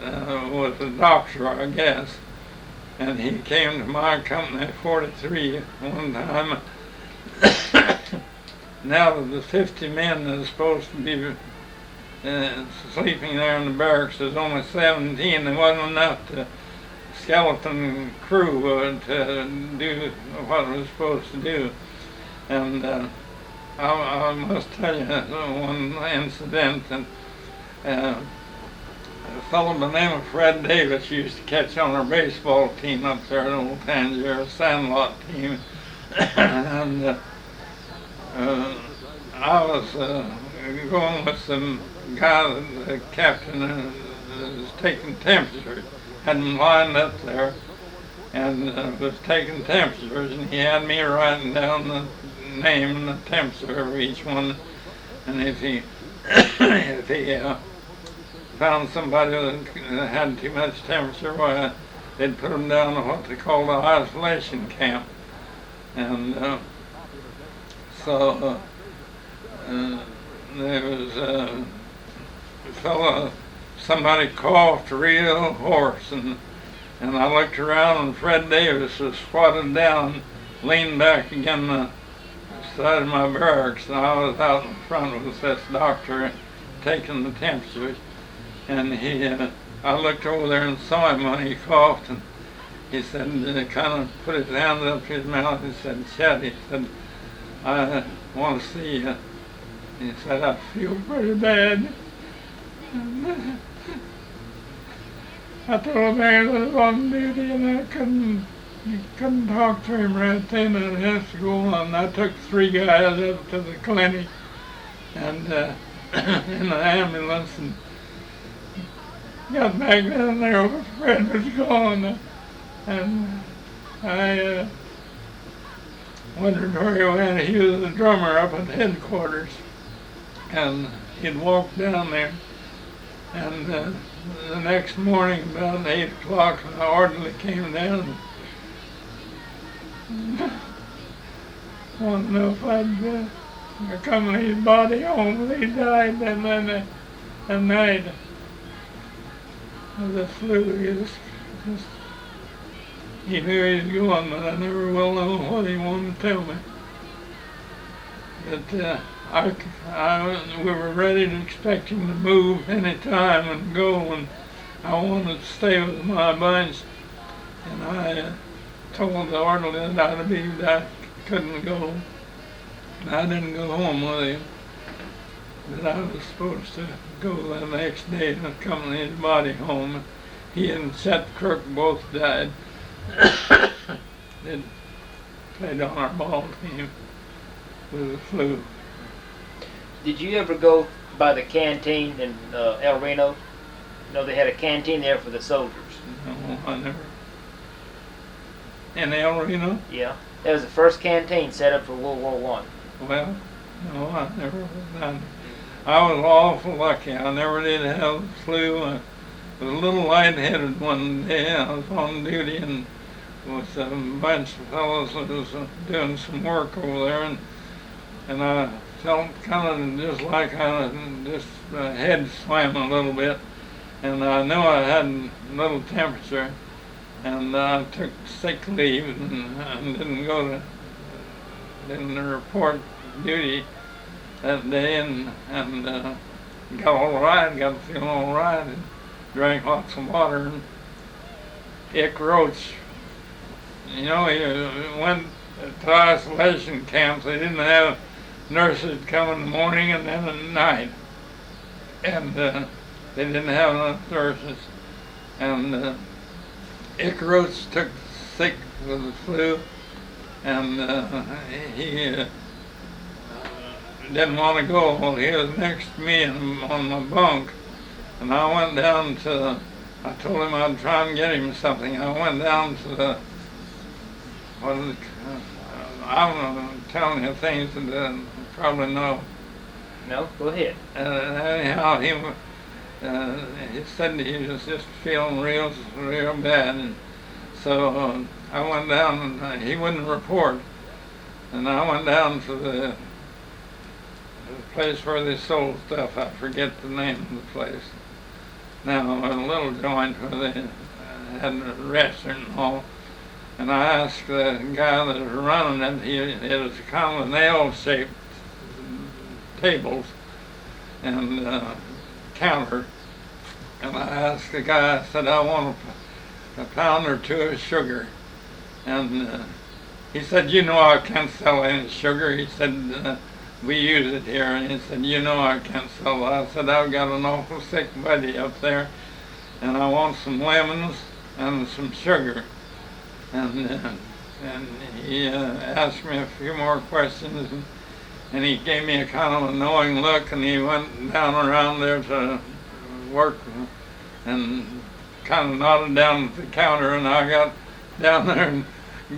was a doctor, I guess, and he came to my company 43 one time. Now of the 50 men that are supposed to be sleeping there in the barracks, there's only 17. There wasn't enough skeleton crew to do what it was supposed to do. And I must tell you one incident. A fellow by the name of Fred Davis used to catch on our baseball team up there, the old Tangier Sandlot team. And I was going with some guy, the captain, was taking temperatures, had him lined up there, and was taking temperatures, and he had me writing down the name and the temperature of each one, and if he found somebody that had too much temperature, why, they'd put them down to what they call the isolation camp, and so there was a fellow, somebody coughed real hoarse, and I looked around and Fred Davis was squatted down, leaned back against the side of my barracks, and I was out in front with this doctor taking the temperatures, and I looked over there and saw him when he coughed, and he said, kind of put his hands up to his mouth and said, Chet, he said, I want to see you. He said, I feel pretty bad. I told him I was on duty and I couldn't you couldn't talk to him right then, and it has to go on. I took 3 guys up to the clinic and in the ambulance and got back down there where Fred was gone, and I wondered where he went. He was the drummer up at headquarters, and he'd walked down there, and the next morning about 8 o'clock, the orderly came down and wanted to know if I'd accompany his body home. He died that night of the flu. He knew he was going, but I never will know what he wanted to tell me. But we were ready to expect him to move any time and go, and I wanted to stay with my bunch. And I told the orderly that I couldn't go. And I didn't go home with him. That I was supposed to go the next day and accompany his body home. He and Seth Crook both died. They played on our ball team with the flu. Did you ever go by the canteen in El Reno? They had a canteen there for the soldiers. No, I never. In El Reno? Yeah. That was the first canteen set up for World War I. Well, no, I never was down. I was awful lucky. I never did have the flu. I was a little lightheaded one day. I was on duty and with a bunch of fellows that was doing some work over there, and I felt kind of just like head swam a little bit, and I knew I had a little temperature, and I took sick leave and didn't report duty that day, and got all right, got feeling all right, and drank lots of water. And Ick Roach, he went to isolation camps. They didn't have nurses come in the morning and then at night, and they didn't have enough nurses. And Ick Roach took sick with the flu, and he didn't want to go. Well, he was next to me on my bunk, and I went down to, I told him I'd try and get him something. I went down to the, I'm telling you things that you probably know. No, go ahead. Anyhow, he said he was just feeling real bad, and so I went down, and he wouldn't report, and I went down to the place where they sold stuff. I forget the name of the place now, a little joint where they had a restaurant and all. And I asked the guy that was running it, it was kind of an L-shaped tables and counter. And I asked the guy, I said, I want a pound or 2 of sugar. And he said, I can't sell any sugar. He said, we use it here. And he said, I can't sell that. I said, I've got an awful sick buddy up there, and I want some lemons and some sugar. And he asked me a few more questions, and he gave me a kind of a knowing look, and he went down around there to work and kind of nodded down at the counter, and I got down there and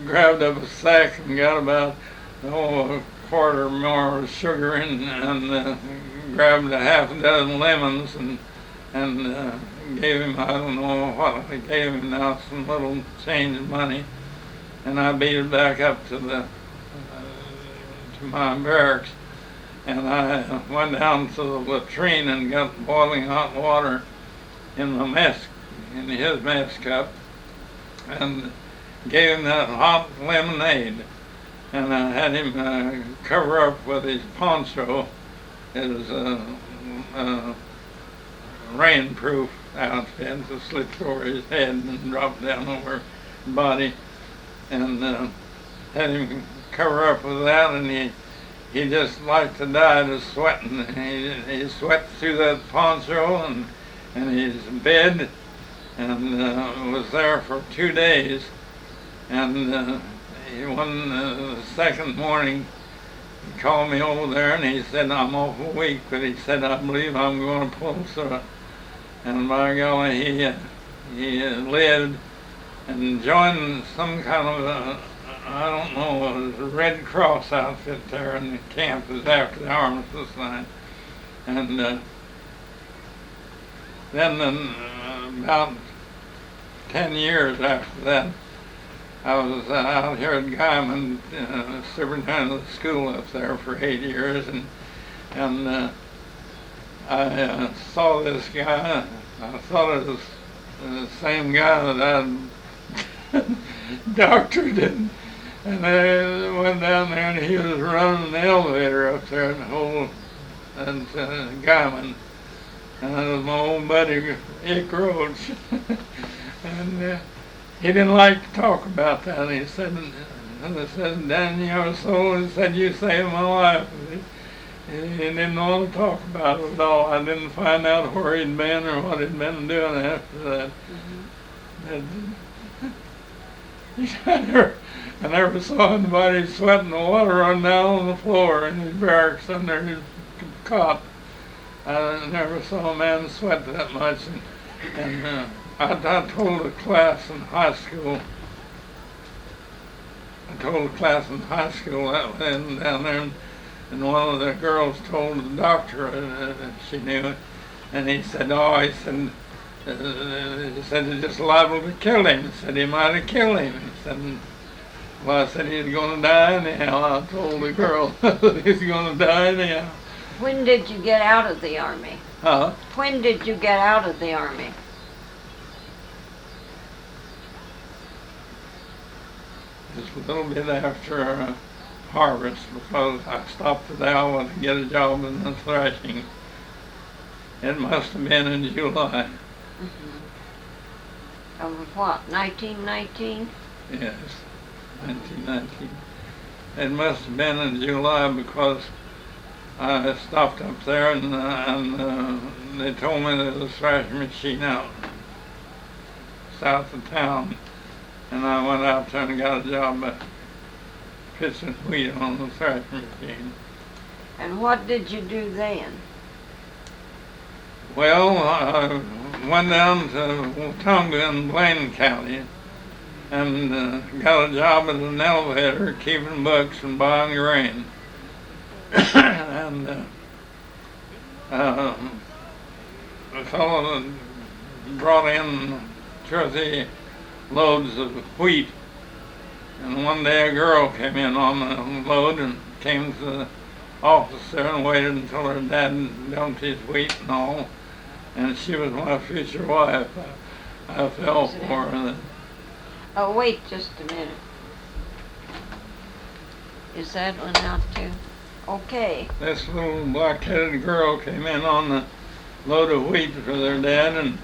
grabbed up a sack and got about a quarter more of sugar and grabbed a half a dozen lemons and gave him, I don't know what I gave him now, some little change of money, and I beat it back up to my barracks, and I went down to the latrine and got boiling hot water in his mess cup, and gave him that hot lemonade, and I had him cover up with his poncho, his rainproof outfit to slip over his head and drop down over his body, and had him cover up with that, and he just liked to die just sweating. He sweat through that poncho and his bed, and was there for 2 days. And the second morning, he called me over there and he said, I'm awful weak, but he said, I believe I'm going to pull through it. And by golly, he led and joined some kind of I don't know, it was a Red Cross outfit there in the camp. It was after the armistice line. And then about 10 years after that, I was out here at Guyman, superintendent of the school up there for 8 years, and I saw this guy. I thought it was the same guy that I'd doctored, and I went down there, and he was running the elevator up there at Guyman, and that was my old buddy Ick Roach, and he didn't like to talk about that. He said, Dan, you're so, he said, you saved my life. He didn't want to talk about it at all. I didn't find out where he'd been or what he'd been doing after that. I never saw anybody sweating the water run down on the floor in his barracks under his cot. I never saw a man sweat that much. And I told a class in high school. That went down there, and one of the girls told the doctor that she knew it, and he said, it's just liable to kill him. He said he might have killed him. He said, well, I said he's going to die anyhow. I told the girl he's going to die anyhow. When did you get out of the Army? Huh? When did you get out of the Army? Just a little bit after harvest, because I stopped at Alva to get a job in the threshing. It must have been in July. Of what, 1919? Yes, 1919. It must have been in July, because I stopped up there and they told me there was a threshing machine out south of town. And I went out there and got a job at pitching wheat on the threshing machine. And what did you do then? Well, I went down to Watonga in Blaine County and got a job as an elevator, keeping books and buying grain. And a fellow brought in 2 or 3 loads of wheat, and one day a girl came in on the load and came to the office there and waited until her dad dumped his wheat and all, and she was my future wife. I fell for her. Oh, wait just a minute. Is that one out too? Okay. This little black-headed girl came in on the load of wheat for their dad, and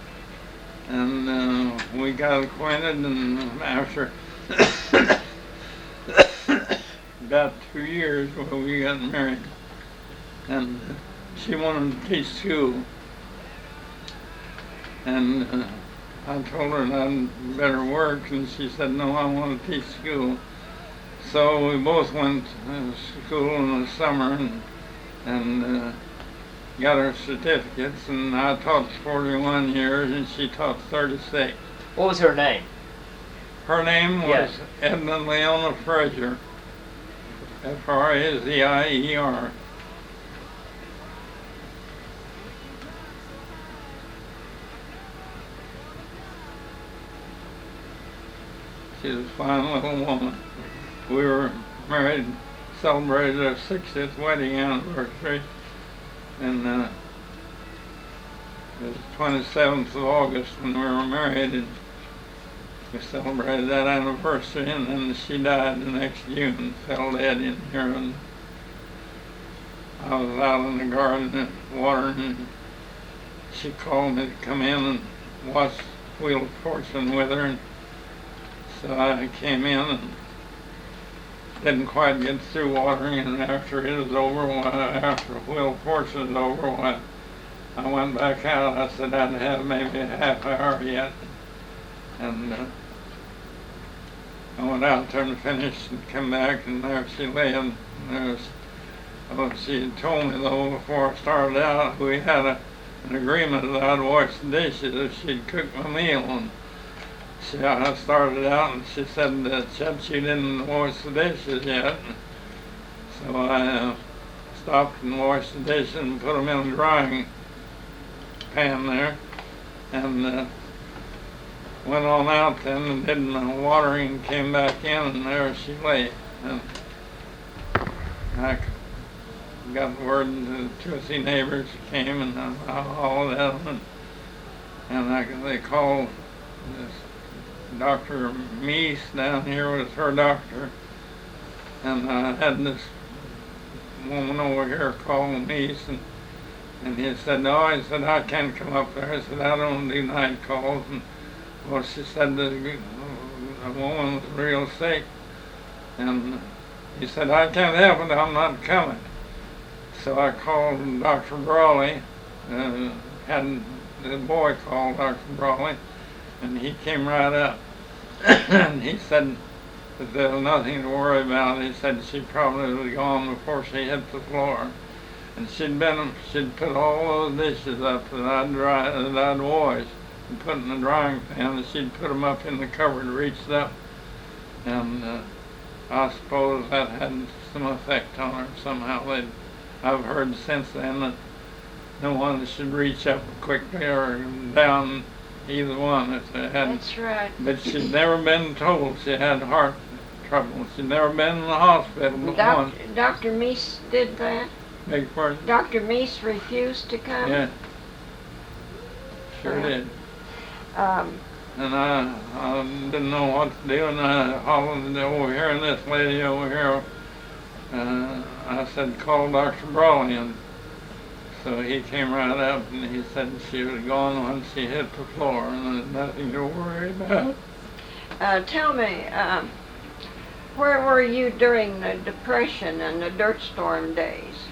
we got acquainted, and after about 2 years, we got married. And she wanted to teach school, and I told her that I'd better work, and she said, no, I want to teach school. So we both went to school in the summer and got our certificates, and I taught 41 years and she taught 36. What was her name? Her name was Yes. Edna Leona Frazier, F-R-A-Z-I-E-R. She's a fine little woman. We were married, celebrated our 60th wedding anniversary, and it was the 27th of August when we were married, and we celebrated that anniversary, and then she died the next June, fell dead in here, and I was out in the garden watering, and she called me to come in and watch Wheel of Fortune with her, and so I came in and didn't quite get through watering, and after it was over, after Wheel of Fortune was over, I went back out. I said I'd have maybe a half hour yet, and I went out there and finished and come back, and there she lay. And there was, well, she had told me though before I started out, we had an agreement that I'd wash the dishes if she'd cook my meal. And I started out and she said that she didn't wash the dishes yet. So I stopped and washed the dishes and put them in a drying pan there, and went on out then and did my watering and came back in, and there she lay. And I got word to 2 or 3 neighbors came, and I hauled at them, and they called this Dr. Meese down here was her doctor, and I had this woman over here called Meese, and he said, no, he said, I can't come up there. I said, I don't do night calls. And well, she said the woman was real sick, and he said, I can't help it, I'm not coming. So I called Dr. Brawley, had the boy call Dr. Brawley, and he came right up. And he said that there was nothing to worry about. He said she probably was gone before she hit the floor. And she'd put all those dishes up that I'd washed and put in the drying pan, and she'd put them up in the cupboard, reached up, and I suppose that had some effect on her somehow. I've heard since then that no one should reach up quickly or down either one if they had. That's right. But she'd never been told she had heart trouble. She'd never been in the hospital but once. Dr. Meese did that? Beg your pardon? Dr. Meese refused to come? Yeah. Sure did. And I didn't know what to do, and I hollered over here, and this lady over here, I said, call Dr. Brawley, and so he came right up, and he said she was gone when she hit the floor, and there's nothing to worry about. Tell me, where were you during the Depression and the dirt storm days?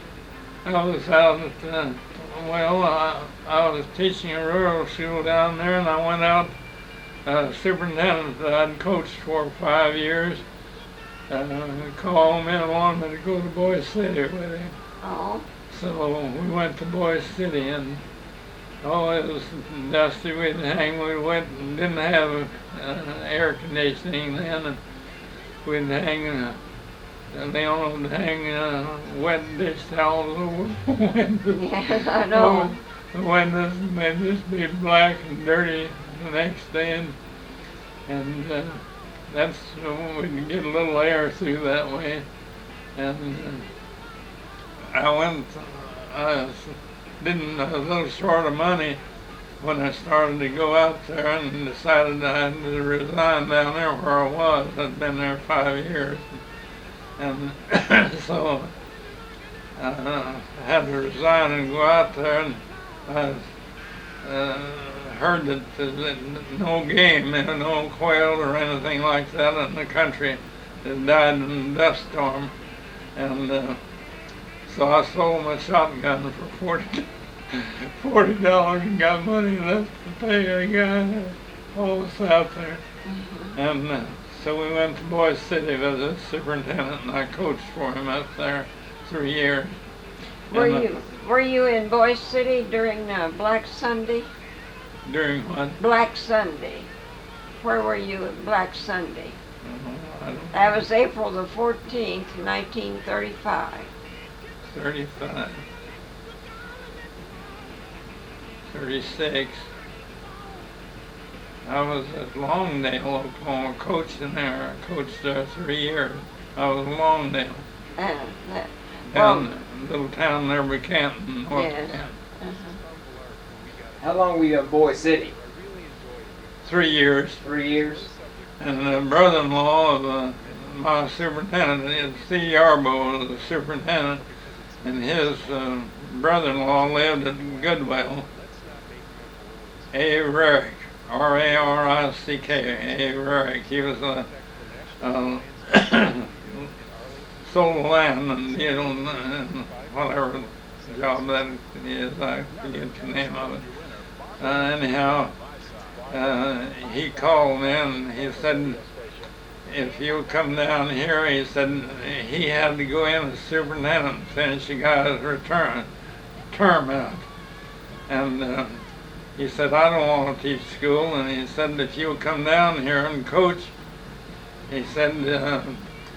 I was out at, I was teaching a rural school down there, and I went out, superintendent that I'd coached for 5 years, called me and wanted me to go to Boise City with him. Oh. So we went to Boise City, and it was dusty. We went and didn't have air conditioning then, and we'd hang, Leon would hang wet dish towels over the windows. Yes, I know. The windows may just be black and dirty the next day, and that's we'd get a little air through that way. And I was a little short of money when I started to go out there, and decided I had to resign down there where I was. I'd been there 5 years. And so I had to resign and go out there, and I heard that there's no game, no quail or anything like that in the country that died in a dust storm. And so I sold my shotgun for $40 and got money left to pay a guy all this out there. Mm-hmm. And so we went to Boise City with the superintendent, and I coached for him up there 3 years. Were you in Boise City during Black Sunday? During what? Black Sunday. Where were you at Black Sunday? I don't That was April the 14th, 1935. 35. 36. I was at Longdale, Oklahoma, coaching there. I coached there 3 years. I was in Longdale. Down in a little town there by Canton, North Yes. Canton. How long were you in Boise City? 3 years. 3 years? And the brother-in-law of my superintendent, C. Yarbo, was the superintendent, and his brother-in-law lived at Goodwill. A. Rarick, R-A-R-I-C-K, A. Rarick. He was sold land and whatever job that is, I forget the name of it. Anyhow, he called me and he said if you come down here, he said he had to go in as superintendent and finish the guy's term out. And he said, I don't want to teach school. And he said, if you come down here and coach, he said,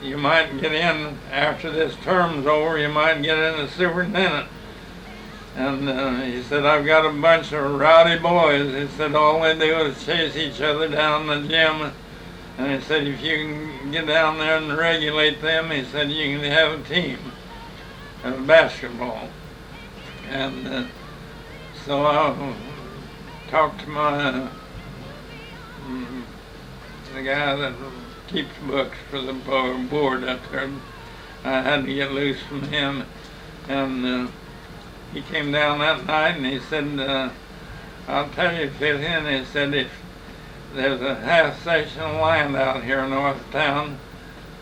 you might get in after this term's over, you might get in as superintendent. And he said, I've got a bunch of rowdy boys. He said, all they do is chase each other down the gym. And he said, if you can get down there and regulate them, he said, you can have a team of basketball. And so I talked to the guy that keeps books for the board up there. I had to get loose from him. And he came down that night and he said, I'll tell you, Fithian, he said, if there's a half section of land out here north of town,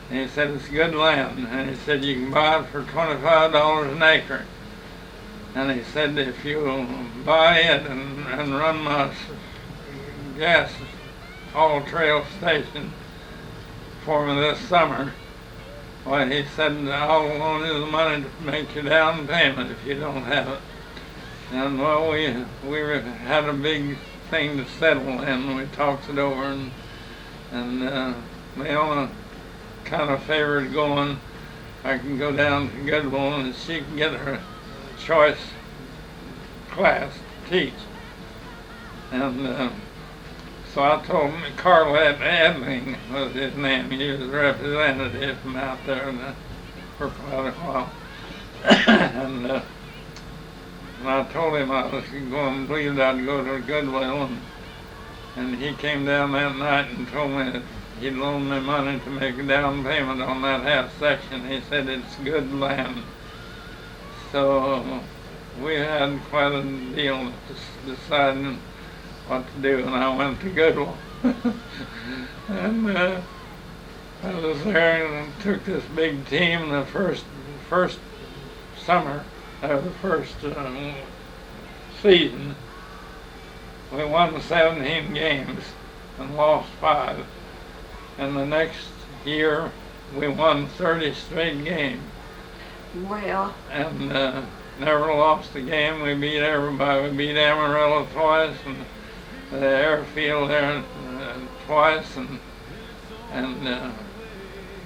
and he said it's good land, and he said you can buy it for $25 an acre. And he said if you buy it and run my gas all trail station for me this summer, well, he said, I'll loan you the money to make your down payment if you don't have it. And well, we had a big thing to settle in. We talked it over, and Leona kind of favored going. I can go down to Goodwill and she can get her choice class to teach. And so I told him Carlette Edling was his name. He was a representative from out there for quite a while. And I told him I was going, believed I'd go to Goodwill. And he came down that night and told me that he'd loan me money to make a down payment on that half section. He said it's good land. So we had quite a deal deciding what to do, and I went to Goodwill. And I was there and took this big team the first summer of the first season. We won 17 games and lost 5. And the next year we won 30 straight games. Well. And never lost a game. We beat everybody. We beat Amarillo twice, and the airfield there twice, and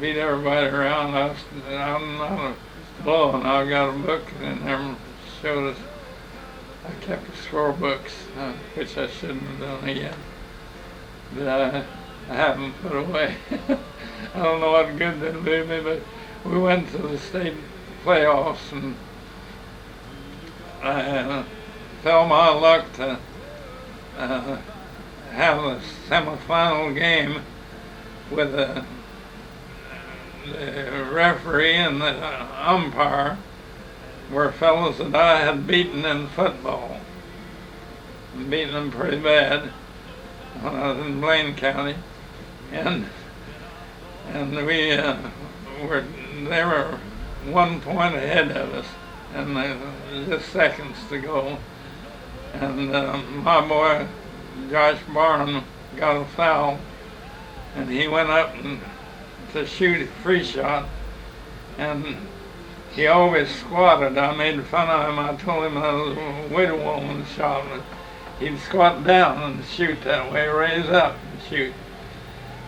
beat everybody around us. I'm not blowing. I got a book in there showed us. I kept the scorebooks, which I shouldn't have done again, but I haven't put away. I don't know what good they'll do me, but we went to the state playoffs, and I fell my luck to have a semifinal game with the referee and the umpire were fellows that I had beaten in football. And beaten them pretty bad when I was in Blaine County. And they were 1 point ahead of us, and just seconds to go. And my boy, Josh Barnum, got a foul, and he went up to shoot a free shot, and he always squatted. I made fun of him. I told him that was a widow woman shot, but he'd squat down and shoot that way, raise up and shoot.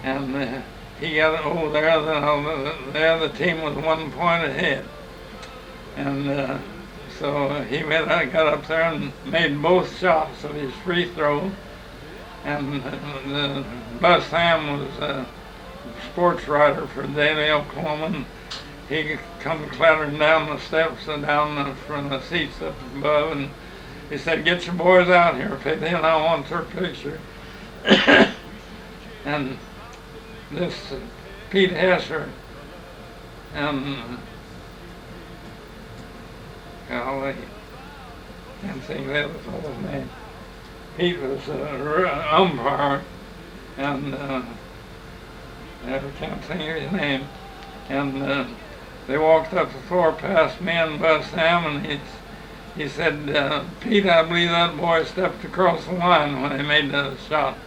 And he got over there, the other team was 1 point ahead. And so he got up there and made both shots of his free throw. And Bus Ham was a sports writer for Daily Oklahoma. And he come clattering down the steps and down from the seats up above, and he said, "Get your boys out here, Fithian, I want their picture." And this Pete Hesser and golly, can't think that was all his name. Pete was an umpire, and I can't think of his name. And they walked up the floor past me and Bus Ham, and he said, "Pete, I believe that boy stepped across the line when he made that shot."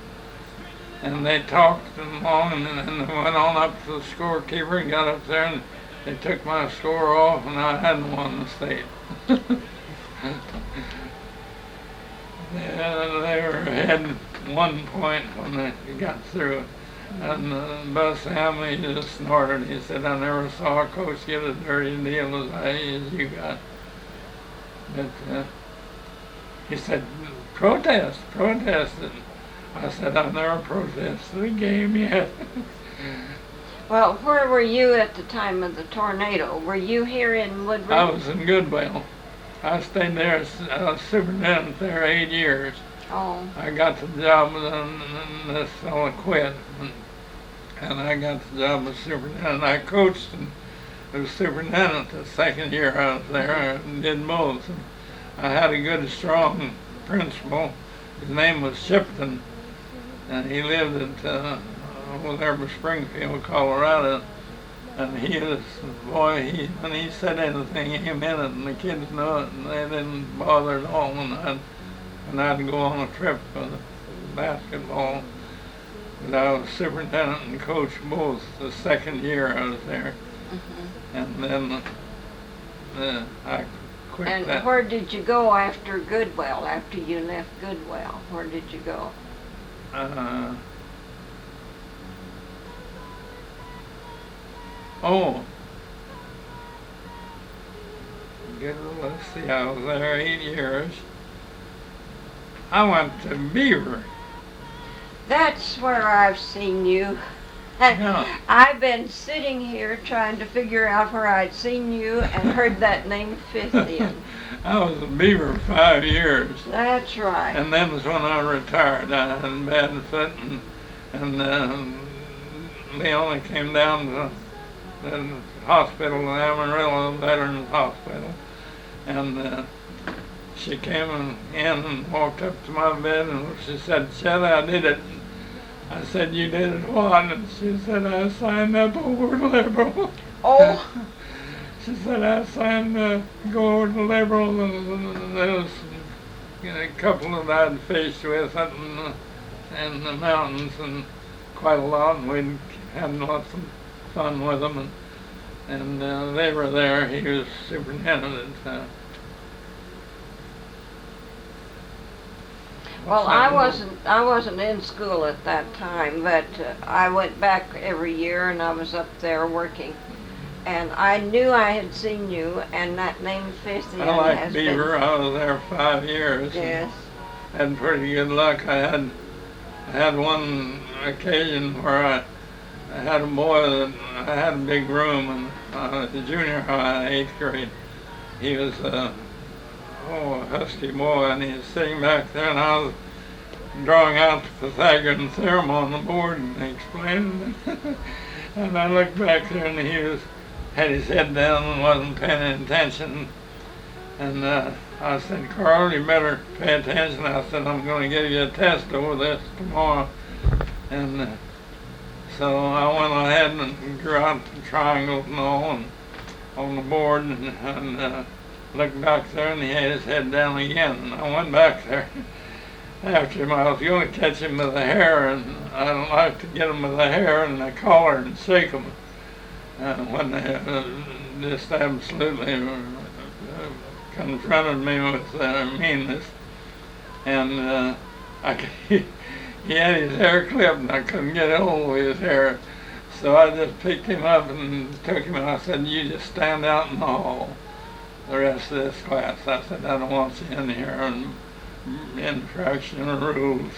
And they talked along, and then they went on up to the scorekeeper and got up there, and they took my score off, and I hadn't won the state. Yeah, they were ahead 1 point when they got through. And Bus Hamley just snorted. He said, "I never saw a coach get a dirty deal as you got." But he said, protest. And I said, "I've never protested a game yet." Well, where were you at the time of the tornado? Were you here in Woodward? I was in Goodwill. I stayed there as superintendent there 8 years. Oh. I got the job, and this fellow quit, and I got the job as superintendent. I coached and was superintendent the second year I was there. I did both. And I had a good, strong principal. His name was Shipton, and he lived at over there by Springfield, Colorado. And he was, boy, when he said anything, he meant it, and the kids knew it, and they didn't bother at all when I'd go on a trip for basketball. But I was superintendent and coached both the second year I was there. And then I quit and that. Where did you go after Goodwill, after you left Goodwill? Where did you go? Let's see, I was there 8 years. I went to Beaver. That's where I've seen you. Yeah. I've been sitting here trying to figure out where I'd seen you and heard that name Fithian. I was in Beaver 5 years. That's right. And then was when I retired. I had a bad foot, and they only came down to the hospital, the Amarillo Veterans Hospital, and she came in and walked up to my bed, and she said, "Chet, I did it." I said, "You did it what?" And she said, "I signed up over to Liberal." Oh. She said, "I signed to go over to Liberal, and there was a couple that I'd fished with up in the mountains, and quite a lot, and we'd had lots of fun with them, and they were there." He was superintendent at the time. Well, I wasn't in school at that time, but I went back every year, and I was up there working, and I knew I had seen you, and that name Fithian I like has Beaver. I was there 5 years. Yes. Had pretty good luck. I had one occasion where I had a boy that I had a big room in the junior high, 8th grade. He was a husky boy, and he was sitting back there, and I was drawing out the Pythagorean theorem on the board and explaining it. And I looked back there, and he had his head down and wasn't paying attention. And I said, "Carl, you better pay attention." I said, "I'm going to give you a test over this tomorrow." And so I went ahead and drew out the triangles and all and on the board, and looked back there, and he had his head down again. And I went back there after him. I was going to catch him with the hair, and I don't like to get him with the hair and the collar and shake him when they just absolutely confronted me with meanness. And he had his hair clipped, and I couldn't get hold of his hair. So I just picked him up and took him, and I said, "You just stand out in the hall the rest of this class." I said, "I don't want you in here and infraction of rules."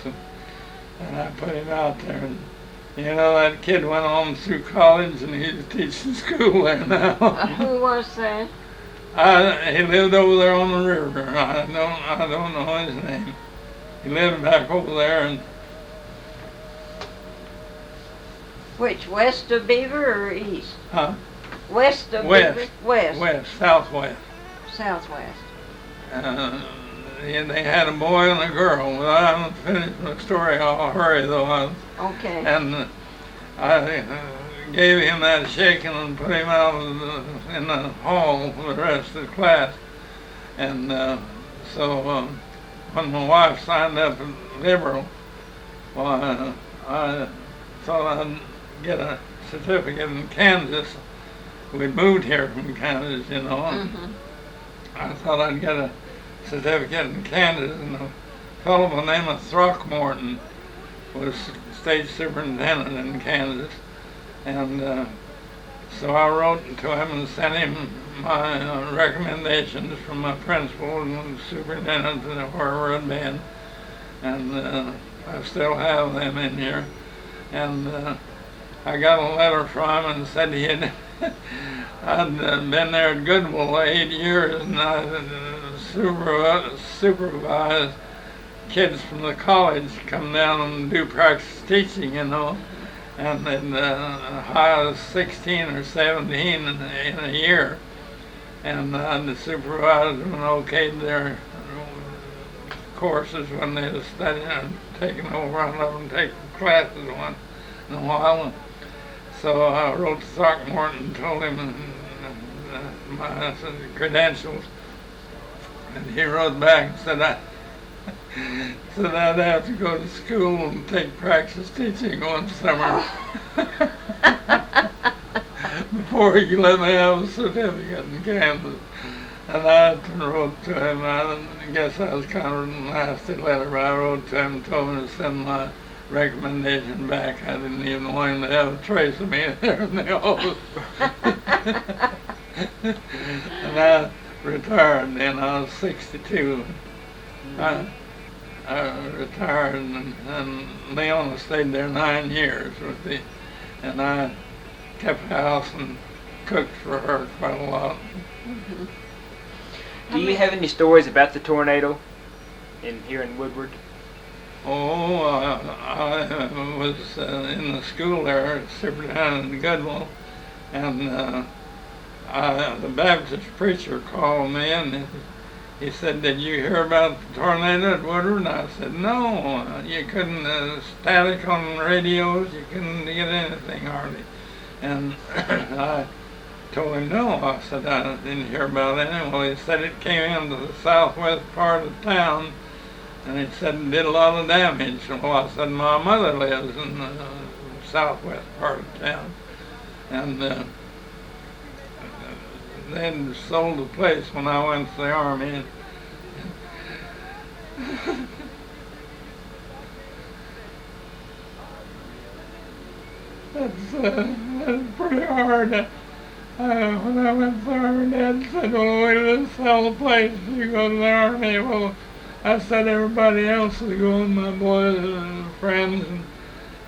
And I put him out there. And, that kid went on through college, and he's teaching school there now. Who was that? He lived over there on the river. I don't know his name. He lived back over there, and Which, west of Beaver or east? huh? West of West. Beaver? West. West, southwest. Southwest. They had a boy and a girl. Well, I haven't finished my story. I'll hurry though. Okay. And I gave him that shaking and put him out in the hall for the rest of the class. And so when my wife signed up at Liberal, well, I thought I'd get a certificate in Kansas. We moved here from Kansas, you know. And I thought I'd get a certificate in Kansas, and a fellow by the name of Throckmorton was state superintendent in Kansas. And so I wrote to him and sent him my recommendations from my principal and superintendent and wherever I'd been. And I still have them in here. And I got a letter from him and said he had I'd been there at Goodwill 8 years, and I supervised kids from the college come down and do practice teaching, you know, and then high as 16 or 17 in a year. And I'd supervised them and okayed their courses when they were studying and taking over. I'd let them take classes once in a while. So I wrote to Throckmorton and told him my credentials, and he wrote back and said I'd have to go to school and take practice teaching one summer before he could let me have a certificate in Kansas. And I wrote to him. I guess I was kind of a nasty letter, but I wrote to him and told him to send my recommendation back. I didn't even want him to have a trace of me there in the office. And I retired then. I was 62. I retired, and Leona stayed there 9 years with me, and I kept house and cooked for her quite a lot. Do you have any stories about the tornado here in Woodward? Oh, I was in the school there, superintendent at Goodwill, and the Baptist preacher called me and he said, "Did you hear about the tornado at Woodward?" And I said, "No, you couldn't, static on radios, you couldn't get anything hardly." And I told him no. I said I didn't hear about it. Well, he said it came into the southwest part of town, and he said it did a lot of damage. Well, I said my mother lives in the southwest part of town, and they'd sold the place when I went to the Army. That's pretty hard. When I went to the Army, Dad said, "Well, we didn't sell the place if you go to the Army." Well, I said everybody else was going, my boys and friends,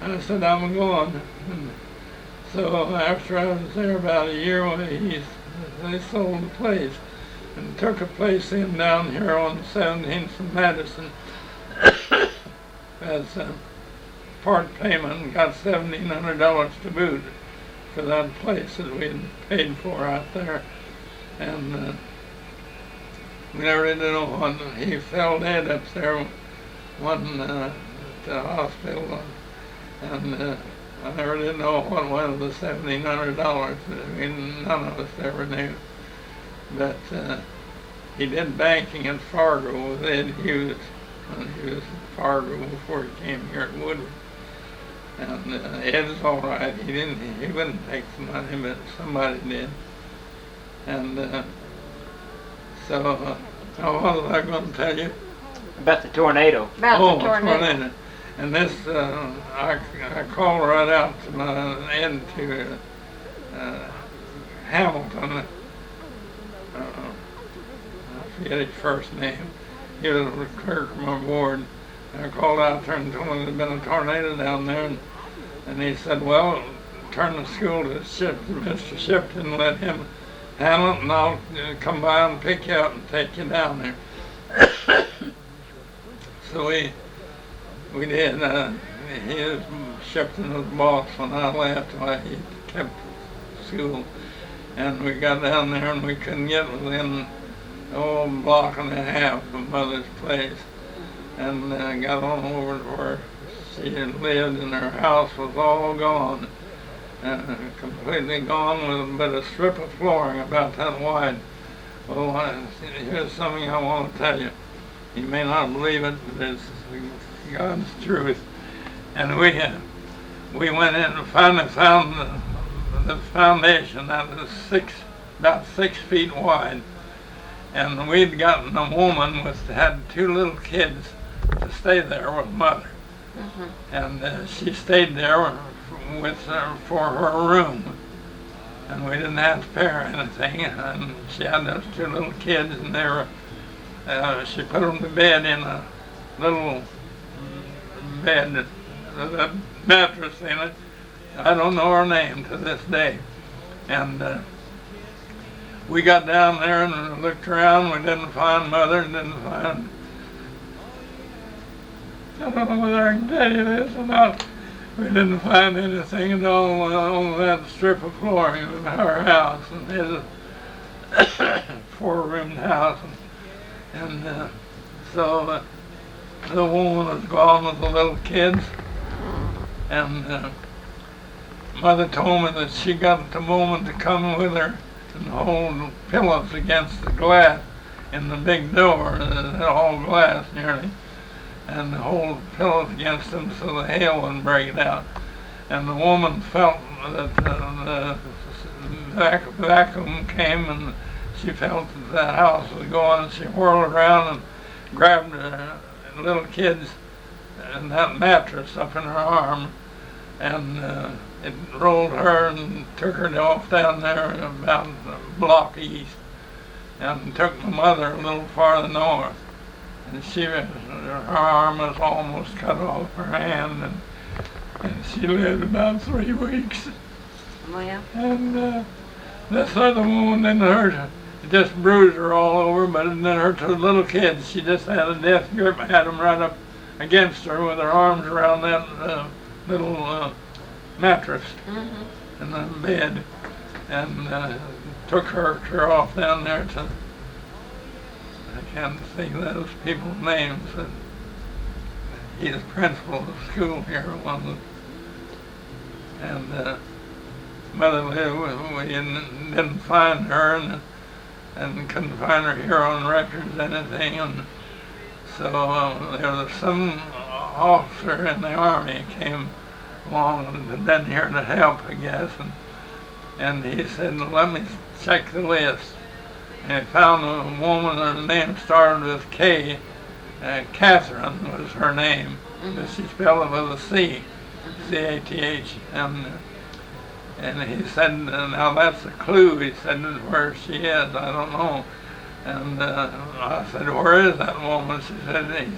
and I said I'm going. And so after I was there about a year, they sold the place and took a place in down here on 17th and Madison as a part payment, and got $1,700 to boot for that place that we had paid for out there. And we never did know what. He fell dead up there at the hospital, and I never did know what was the $1,700. None of us ever knew. But he did banking in Fargo with Ed Hughes when he was in Fargo before he came here at Woodward. And Ed's all right. He wouldn't take the money, but somebody did. And so what was I going to tell you? About the tornado. About the tornado. And this, I called right out to my Ed to Hamilton. I forget his first name. He was a clerk from my board. I called out there and told him there'd been a tornado down there, and he said, "Well, turn the school to Mr. Shipton and let him handle it, and I'll come by and pick you up and take you down there." So we did. He was Shipton was boss when I left. He kept school, and we got down there and we couldn't get within a block and a half of Mother's place. And got on over to where she had lived, and her house was all gone, completely gone, with but a strip of flooring about that wide. Well, here's something I want to tell you. You may not believe it, but it's God's truth. And we we went in and finally found the foundation that was about 6 feet wide. And we'd gotten a woman had 2 little kids to stay there with mother. And she stayed there for her room. And we didn't have to pay her anything. And she had those 2 little kids, and she put them to bed in a little bed with a mattress in it. I don't know her name to this day. And we got down there and looked around. We didn't find mother, I don't know whether I can tell you this or not. We didn't find anything at all on that strip of flooring in our house. And it's a 4-roomed house. And so the woman was gone with the little kids. And mother told me that she got the woman to come with her and hold pillows against the glass in the big door, all glass nearly, and hold pillows against them so the hail wouldn't break it out. And the woman felt that the vacuum came, and she felt that the house was going, and she whirled around and grabbed the little kids and that mattress up in her arm, and it rolled her and took her off down there about a block east, and took the mother a little farther north. And her arm was almost cut off her hand, and she lived about 3 weeks. Well. And this other woman didn't hurt her. It just bruised her all over, but it didn't hurt the little kids. She just had a death grip, had them right up against her with her arms around that little mattress in the bed, and took her off down there to, I can't think of those people's names, but he's principal of the school here, and mother lived, we didn't find her, and couldn't find her here on records, anything, and so there was some officer in the army came along and had been here to help, I guess, and he said, let me check the list. And he found a woman, her name started with K. Catherine was her name, but she spelled it with a C, C-A-T-H. And he said, now that's a clue. He said, where she is, I don't know. And I said, where is that woman? He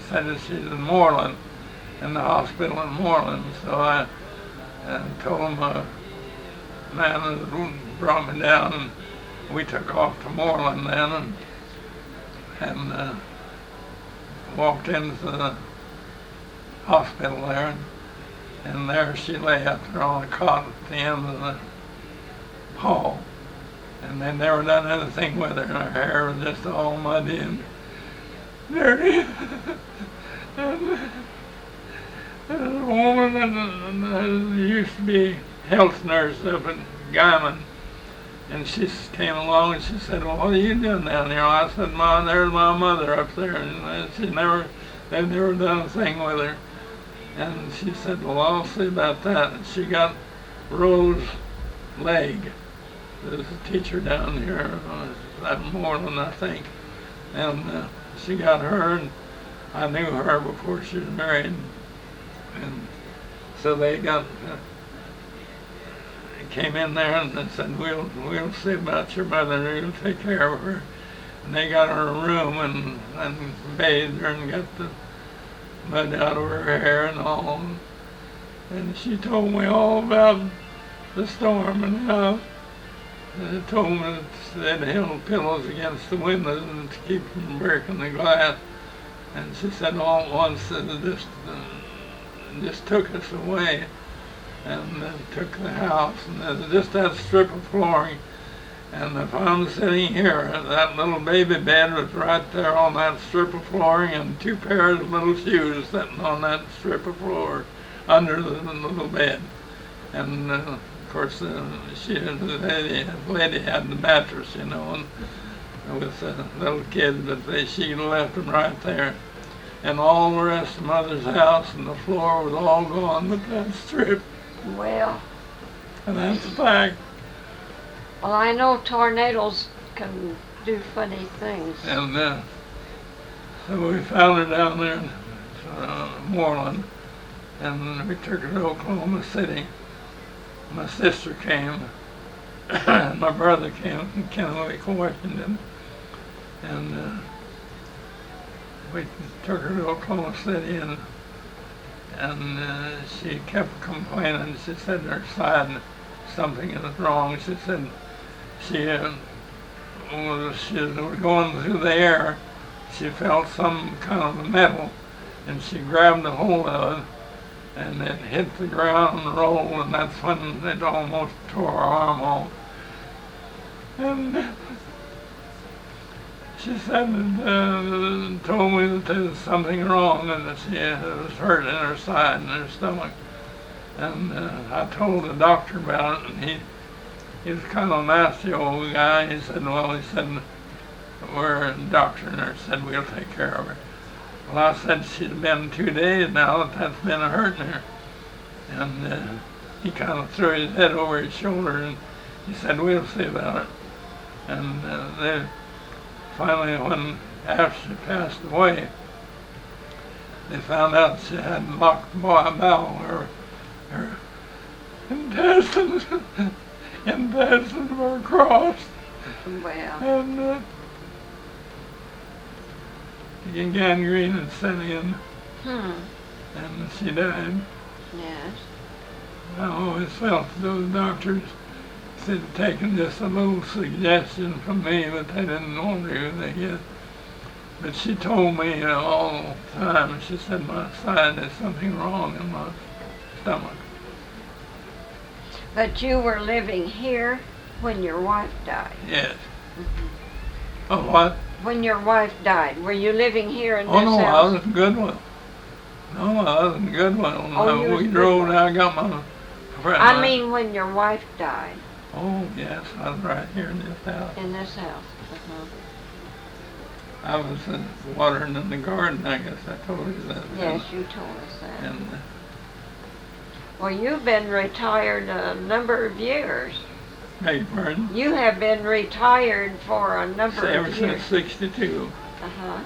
said that she's in Moreland, in the hospital in Moreland. So I told him a man that brought me down, and we took off to Moreland then, and walked into the hospital there, and there she lay up there on a cot at the end of the hall, and they'd never done anything with her, and her hair was just all muddy and dirty. And there's a woman that used to be health nurse up at Gunnison, and she came along and she said, well, what are you doing down here? I said, Ma, there's my mother up there, and they've never done a thing with her. And she said, well, I'll see about that. And she got Rose Legg, who's a teacher down here at Moreland, I think. And she got her, and I knew her before she was married. And so they came in there and they said, we'll see about your mother, we'll take care of her. And they got her a room and bathed her and got the mud out of her hair and all. And she told me all about the storm and how they told me that they'd held pillows against the windows and to keep from breaking the glass. And she said all at once that it just took us away, and took the house, and just that strip of flooring. And if I'm sitting here, that little baby bed was right there on that strip of flooring, and 2 pairs of little shoes sitting on that strip of floor under the little bed. And of course, the lady had the mattress, you know, and with the little kid, but she left them right there. And all the rest of Mother's house and the floor was all gone but that strip. Well, And that's a fact. well, I know tornadoes can do funny things. And so we found her down there in Moreland, and we took her to Oklahoma City. My sister came, and my brother came from Kennewick, Washington, and we took her to Oklahoma City, and she kept complaining. She said her side something is wrong. She said she was going through the air. She felt some kind of metal, and she grabbed a hold of it, and it hit the ground and rolled, and that's when it almost tore her arm off. And she said, told me that there was something wrong, and that she was hurt in her side and her stomach. And I told the doctor about it, and he was kind of a nasty old guy. He said, well, we're a doctor, and nurse said, we'll take care of her. Well, I said she'd been 2 days now that's been hurting her. And he kind of threw his head over his shoulder, and he said, we'll see about it. And they finally, after she passed away, they found out she had locked bowel. Her intestines were crossed. Well, And gangrene had set in, and she died. yes. I always felt those doctors had taken just a little suggestion from me, but they didn't want to. But she told me all the time, she said, my side, there's something wrong in my stomach. But you were living here when your wife died. Yes. Oh, what? When your wife died, were you living here in Oh, this no, I house? was in Goodwill. No, I was in Goodwill. Oh, you was We in drove Goodwill. down, I got my friend. I mean when your wife died Oh, yes, I was right here in this house. in this house. I was watering in the garden, I guess I told you that. Yes, you told us that. And Well, you've been retired a number of years. beg your pardon? You have been retired for a number Ever of years. since '62. Uh-huh.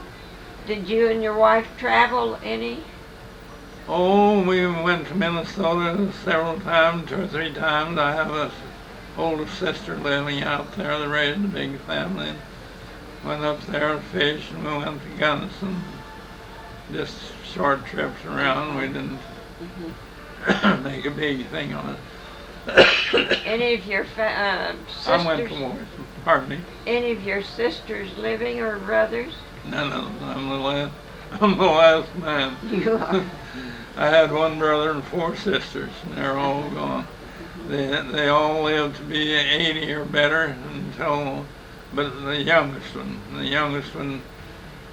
Did you and your wife travel any? Oh, we went to Minnesota several times, 2 or 3 times. I have a older sister living out there that raised a big family. Went up there and fished, and we went to Gunnison. Just short trips around. We didn't make a big thing on it. Any of your sisters? I went to Washington. Pardon me? Any of your sisters living or brothers? No, I'm the last man. You are. I had 1 brother and 4 sisters, and they're all gone. They all lived to be 80 or better but the youngest one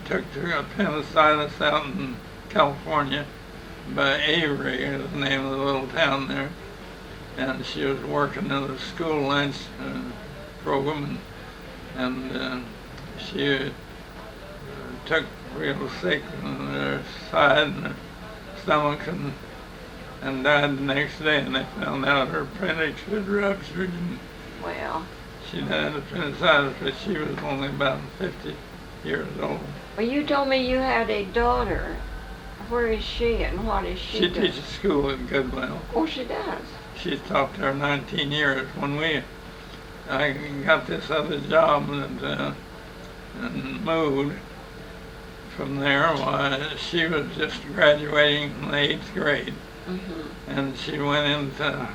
took to appendicitis out in California by Avery, is the name of the little town there. And she was working in the school lunch program, and she took real sick on her side and her stomach, and died the next day, and they found out her appendix was ruptured, and Well, she died of appendicitis, but she was only about 50 years old. well, you told me you had a daughter. Where is she and what is she She doing? teaches school at Goodwill. Oh, she does. She's taught there 19 years. When I got this other job and moved from there, she was just graduating from the 8th grade. And she went into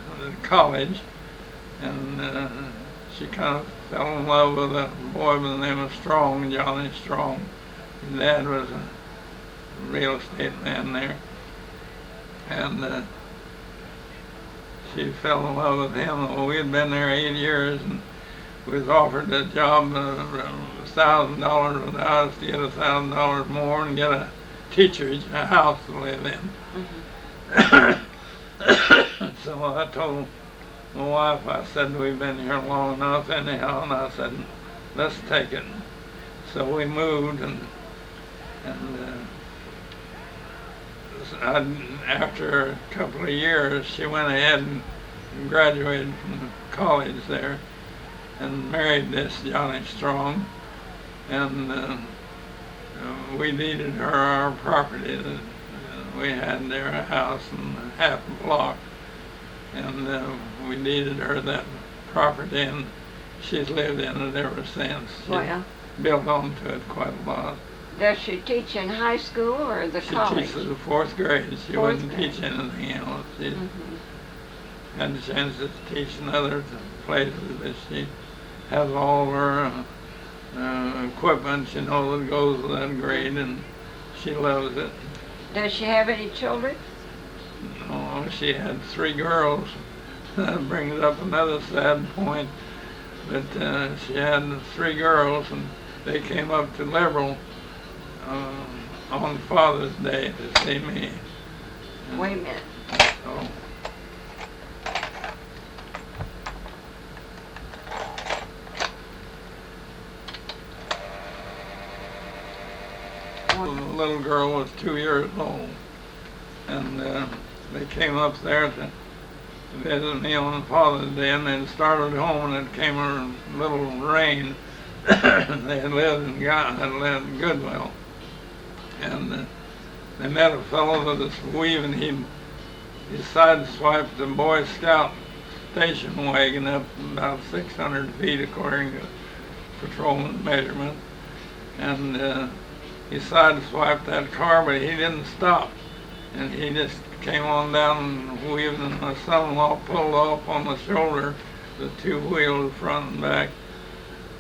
college, and she kind of fell in love with a boy by the name of Strong, Johnny Strong. His dad was a real estate man there, and she fell in love with him. Well, we had been there 8 years, and we was offered a job, $1,000 with us to get $1,000 more and get a teacher's house to live in. So I told my wife, I said, we've been here long enough anyhow, and I said, let's take it. So we moved, and after a couple of years, she went ahead and graduated from college there and married this Johnny Strong. And we deeded her our property that we had there, a house and half a block. And we deeded her that property, and she's lived in it ever since. She built onto it quite a lot. Does she teach in high school or the college? She teaches the 4th grade. She wouldn't teach anything else. She had the chance to teach in other places, but she has all of her equipment, you know, that goes with that grade, and she loves it. Does she have any children? No, she had 3 girls. That brings up another sad point. But she had 3 girls, and they came up to Liberal on Father's Day to see me. Wait a minute. Oh. The little girl was 2 years old, and they came up there to visit me on Father's Day, and they started home, and it came a little rain. They had lived in Goodwill, and they met a fellow with this weave, and he sideswiped the Boy Scout station wagon up about 600 feet according to patrolman measurement, and he sideswiped that car, but he didn't stop, and he just came on down and weaved, and my son-in-law pulled off on the shoulder, the 2 wheels front and back,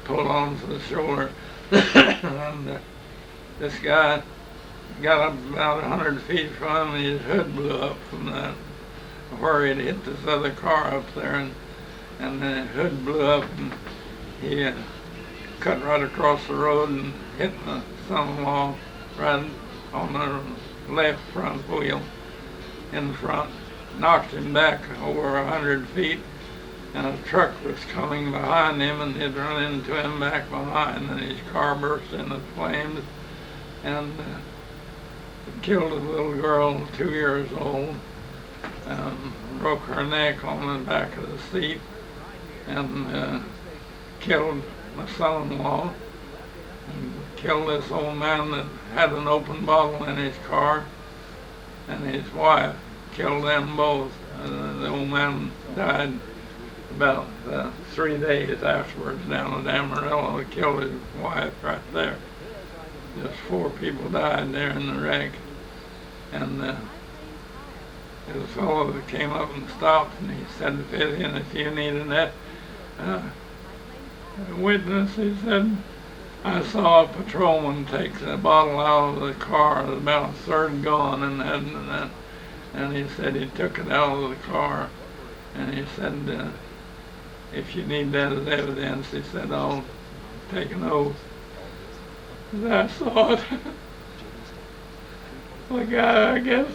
pulled onto the shoulder, and this guy got up about 100 feet from him, and his hood blew up from that, where he'd hit this other car up there, and the hood blew up, and he cut right across the road and hit my son-in-law right on the left front wheel in front, knocked him back over 100 feet, and a truck was coming behind him, and he'd run into him back behind, and his car burst into flames, and killed a little girl, 2 years old, broke her neck on the back of the seat, and killed my son-in-law, and killed this old man that had an open bottle in his car, and his wife, killed them both. The old man died about 3 days afterwards down at Amarillo. He killed his wife right there. Just 4 people died there in the wreck. And there was a fellow that came up and stopped, and he said to Fithian, if you need a witness, he said, I saw a patrolman take the bottle out of the car, it was about a third gone, and he said he took it out of the car, and he said, if you need that as evidence, he said, I'll take an oath. As I saw it, the guy, I guess,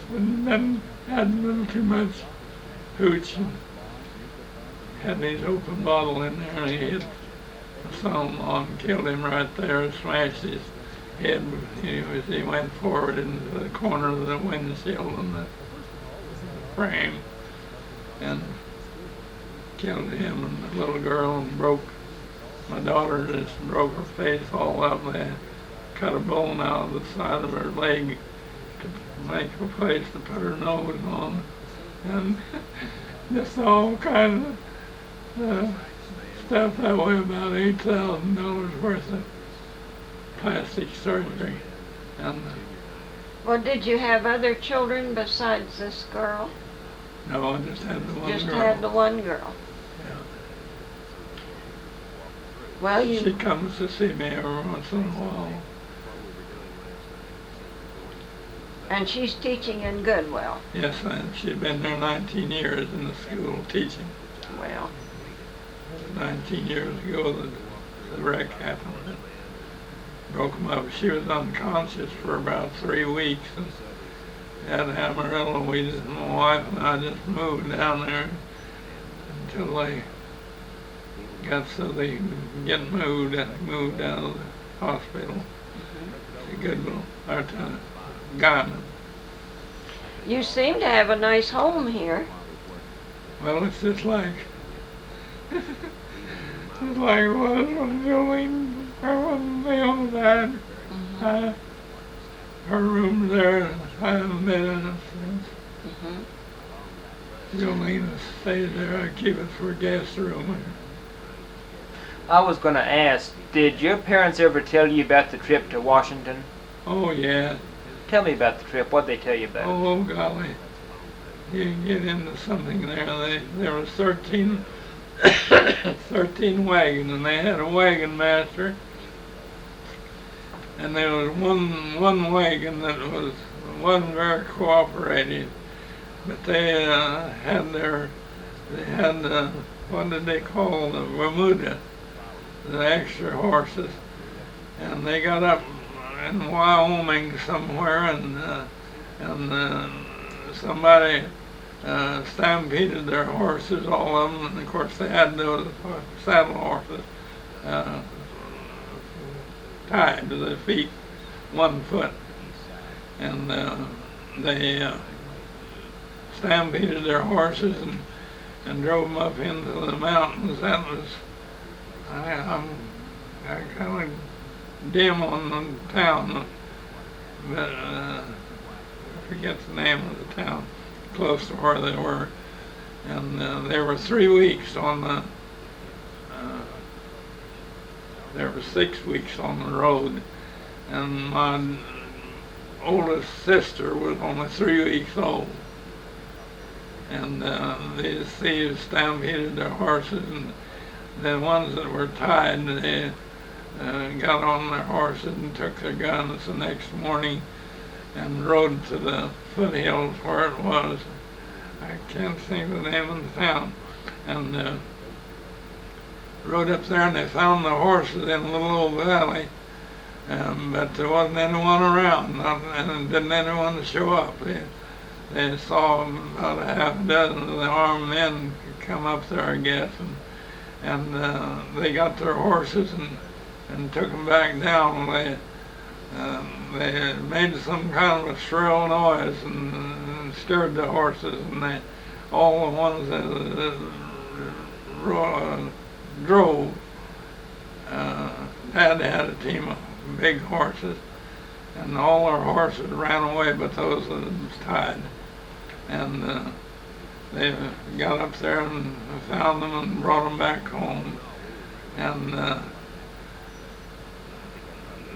had a little too much hooch, and had his open bottle in there, and he hit the son-in-law and killed him right there, smashed his head as he went forward into the corner of the windshield and the frame, and killed him and the little girl, and broke my daughter, just broke her face all up. They cut a bone out of the side of her leg to make a place to put her nose on, and just all kinds of stuff that way, about $8,000 worth of plastic surgery. And well, did you have other children besides this girl? no, I just had the one girl. Just had the one girl. Yeah. Well, She comes to see me every once in a while. And she's teaching in Goodwill. Yes, and she'd been there 19 years in the school teaching. Well, 19 years ago the wreck happened. It broke them up. She was unconscious for about 3 weeks. And at Amarillo, my wife and I just moved down there until they got so they could get moved out of the hospital to Goodwill, or to Gunnison. You seem to have a nice home here. Well, it's just like it was when Jolene, or when Leon died. Her room's there, I haven't been in it since. Jolene stays there, I keep it for a guest room. I was going to ask, did your parents ever tell you about the trip to Washington? Oh, yeah. Tell me about the trip. What'd they tell you about it? Oh, golly. You can get into something there. There was 13 wagons, and they had a wagon master. And there was one wagon that wasn't very cooperative. But they had what did they call the Bermuda, the extra horses. And they got up in Wyoming somewhere, and somebody stampeded their horses, all of them, and of course they had those saddle horses tied to their feet, 1 foot, and they stampeded their horses and drove them up into the mountains. That was, I'm kind of dim on the town, but I forget the name of the town close to where they were. And there were 3 weeks on there were 6 weeks on the road, and my oldest sister was only 3 weeks old. And these thieves stampeded their horses, and the ones that were tied, they got on their horses and took their guns the next morning and rode to the foothills where it was. I can't think of the name of the town. And rode up there, and they found the horses in a little old valley, but there wasn't anyone around, and didn't anyone show up. They saw about a half dozen of the armed men come up there, I guess, and they got their horses and took them back down. They made some kind of a shrill noise and scared the horses, and all the ones that drove had a team of big horses, and all our horses ran away but those that was tied. And they got up there and found them and brought them back home. And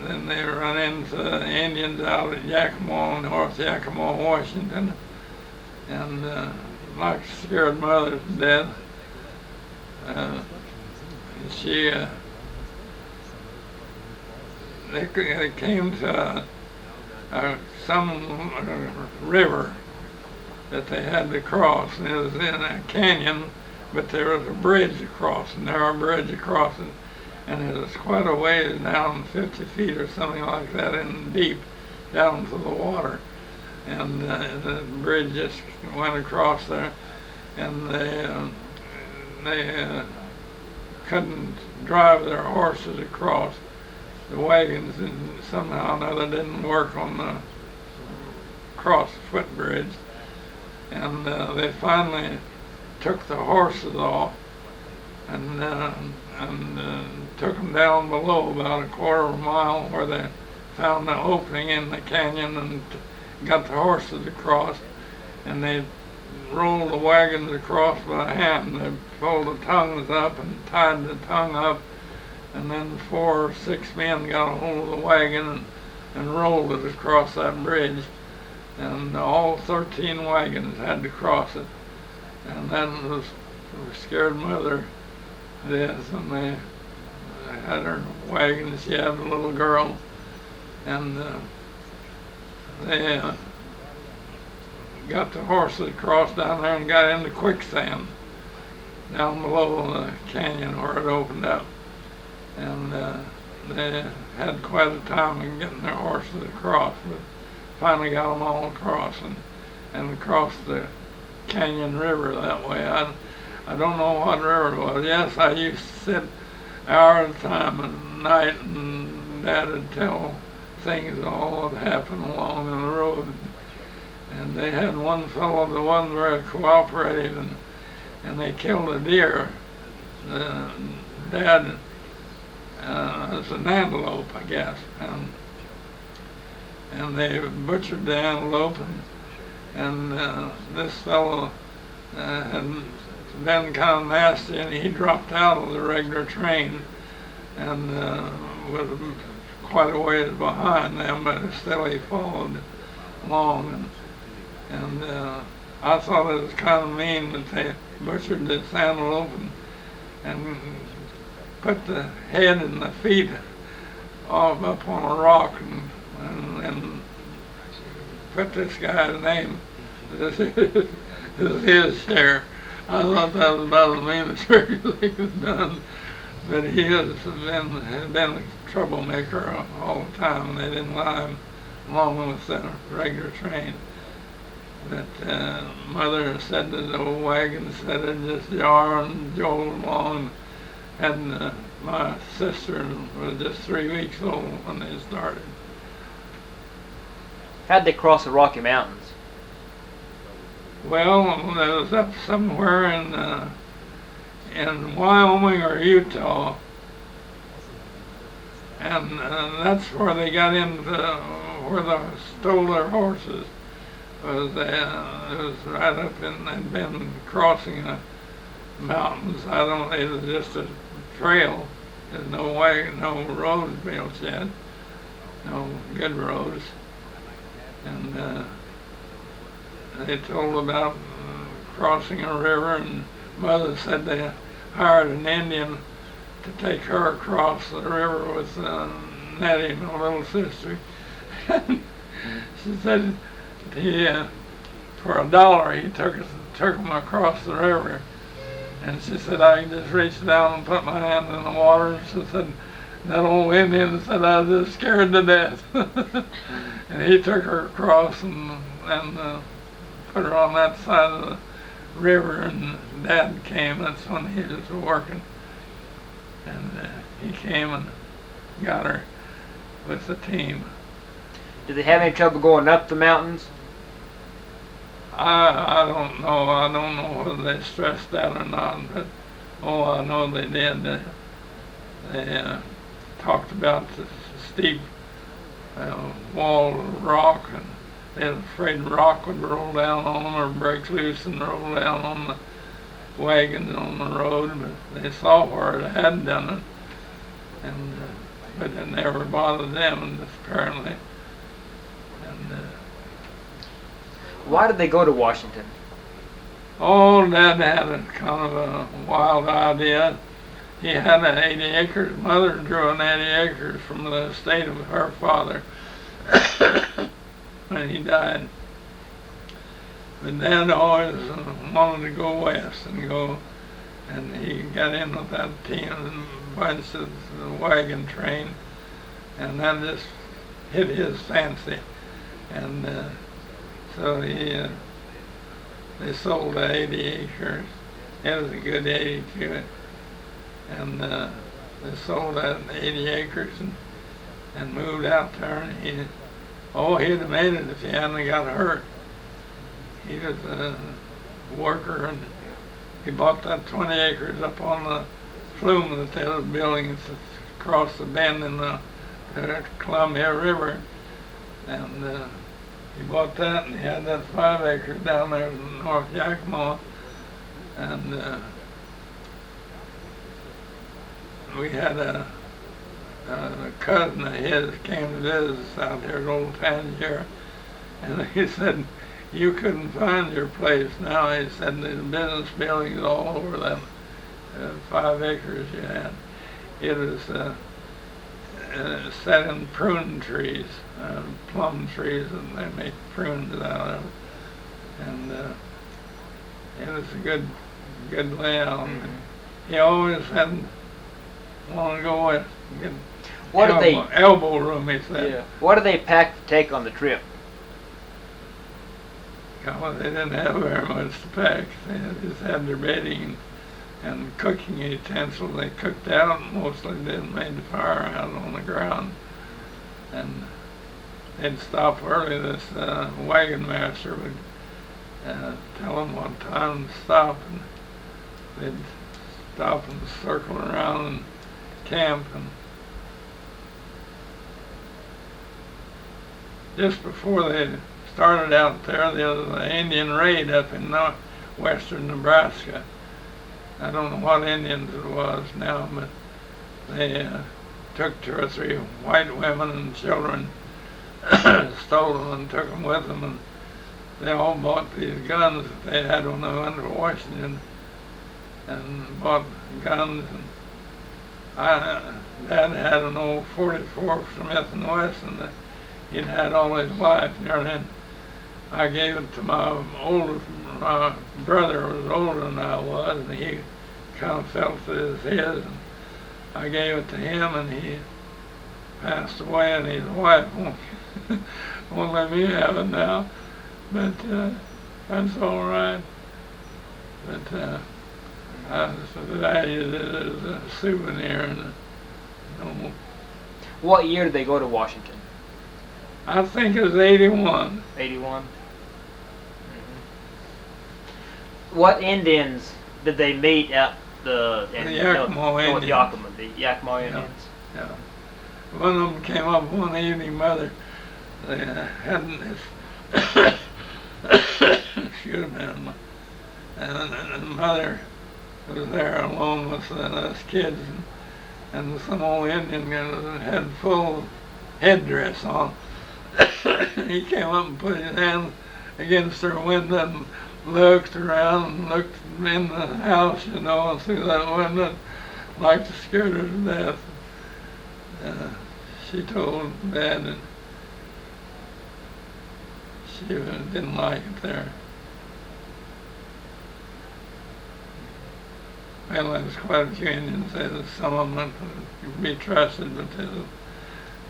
then they run into the Indians out at Yakima, North Yakima, Washington, and like scared mother to death. They came to some river that they had to cross, and it was in a canyon, but there was a bridge across, a narrow bridge across it, and it was quite a ways down, 50 feet or something like that, in deep, down to the water. And the bridge just went across there, and they couldn't drive their horses across. The wagons somehow or another didn't work on the cross footbridge, and they finally took the horses off and took them down below about a quarter of a mile where they found the opening in the canyon and got the horses across, and they rolled the wagons across by hand. They pulled the tongues up and tied the tongue up, and then 4 or 6 men got a hold of the wagon and rolled it across that bridge, and all 13 wagons had to cross it. And then the scared mother to death, and they had her wagon. She had a little girl, and they got the horses across down there and got into quicksand down below the canyon where it opened up. And they had quite a time in getting their horses across, but finally got them all across and across the canyon river that way. I don't know what river it was. Yes, I used to sit hour at a time at night, and Dad would tell things all that happened along the road. And they had one fellow that wasn't very cooperative, and they killed a deer. The dad was an antelope, I guess, and they butchered the antelope, and this fellow had been kind of nasty, and he dropped out of the regular train and was quite a ways behind them, but still he followed along. And I thought it was kind of mean that they butchered this antelope and put the head and the feet all up on a rock and put this guy's name as his share. I thought that was about the meanest thing was done. But he has been a troublemaker all the time, and they didn't allow him along with the regular train. But Mother said that the old wagon said it just jar and jolted along, and my sister was just 3 weeks old when they started. How'd they cross the Rocky Mountains? Well, it was up somewhere in Wyoming or Utah, and that's where they got into where they stole their horses. It was right up in, they'd been crossing the mountains. It was just a trail. There's no way, no roads built yet, no good roads. And they told about crossing a river, and Mother said they hired an Indian to take her across the river with Nettie, my little sister. She said for $1 he took them across the river, and she said I could just reach down and put my hand in the water. And she said that old Indian said I was just scared to death. And he took her across and put her on that side of the river, and Dad came. That's when he was working, and he came and got her with the team. Did they have any trouble going up the mountains? I don't know. I don't know whether they stressed that or not, but I know they did. They talked about the steep wall of rock, and they were afraid rock would roll down on them or break loose and roll down on the wagons on the road, but they saw where it had done it, and but it never bothered them, apparently. And why did they go to Washington? Dad had a kind of a wild idea. He had 80 acres. Mother drew an 80 acres from the estate of her father when he died. But Dad always wanted to go west and he got in with that team and bunch of the wagon train, and that just hit his fancy. And so they sold the 80 acres. It was a good 80 to it. And they sold that 80 acres and moved out there. And he'd have made it if he hadn't got hurt. He was a worker, and he bought that 20 acres up on the flume that they were building across the bend in the Columbia River. And he bought that, and he had that 5 acres down there in North Yakima. And we had a cousin of his came to visit us out here at Old Tangier, and he said, you couldn't find your place now. He said there's business buildings all over that 5 acres you had. It was set in prune trees, plum trees, and they made prunes out of it. And it was a good layout. Mm-hmm. He always had wanted to go with elbow room, he said. Yeah. What did they pack to take on the trip? Well, they didn't have very much to pack. They just had their bedding and cooking utensils. They cooked out, mostly didn't made the fire out on the ground. And they'd stop early. This wagon master would tell them what time to stop, and they'd stop and circle around and camp. And just before they started out there was an Indian raid up in western Nebraska. I don't know what Indians it was now, but they took 2 or 3 white women and children, stole them and took them with them, and they all bought these guns that they had when they went to Washington, and bought guns. And Dad had an old 44 Smith & Wesson that he'd had all his life, and then I gave it to my brother was older than I was, and he kind of felt it was his, and I gave it to him, and he passed away, and his wife won't let me have it now, but that's all right. But I valued it as a souvenir. And What year did they go to Washington? I think it was 81. 81. What Indians did they meet at the Yakima Indians? The Yakima Indians. Yeah. One of them came up one evening, Mother. They hadn't excuse me, and Mother was there alone with us kids, and some old Indian had full headdress on. He came up and put his hand against her window and looked around and looked in the house, through that window, like to scare her to death. She told Dad that she didn't like it there. Well, there's quite a few Indians there. Some of them could be trusted, but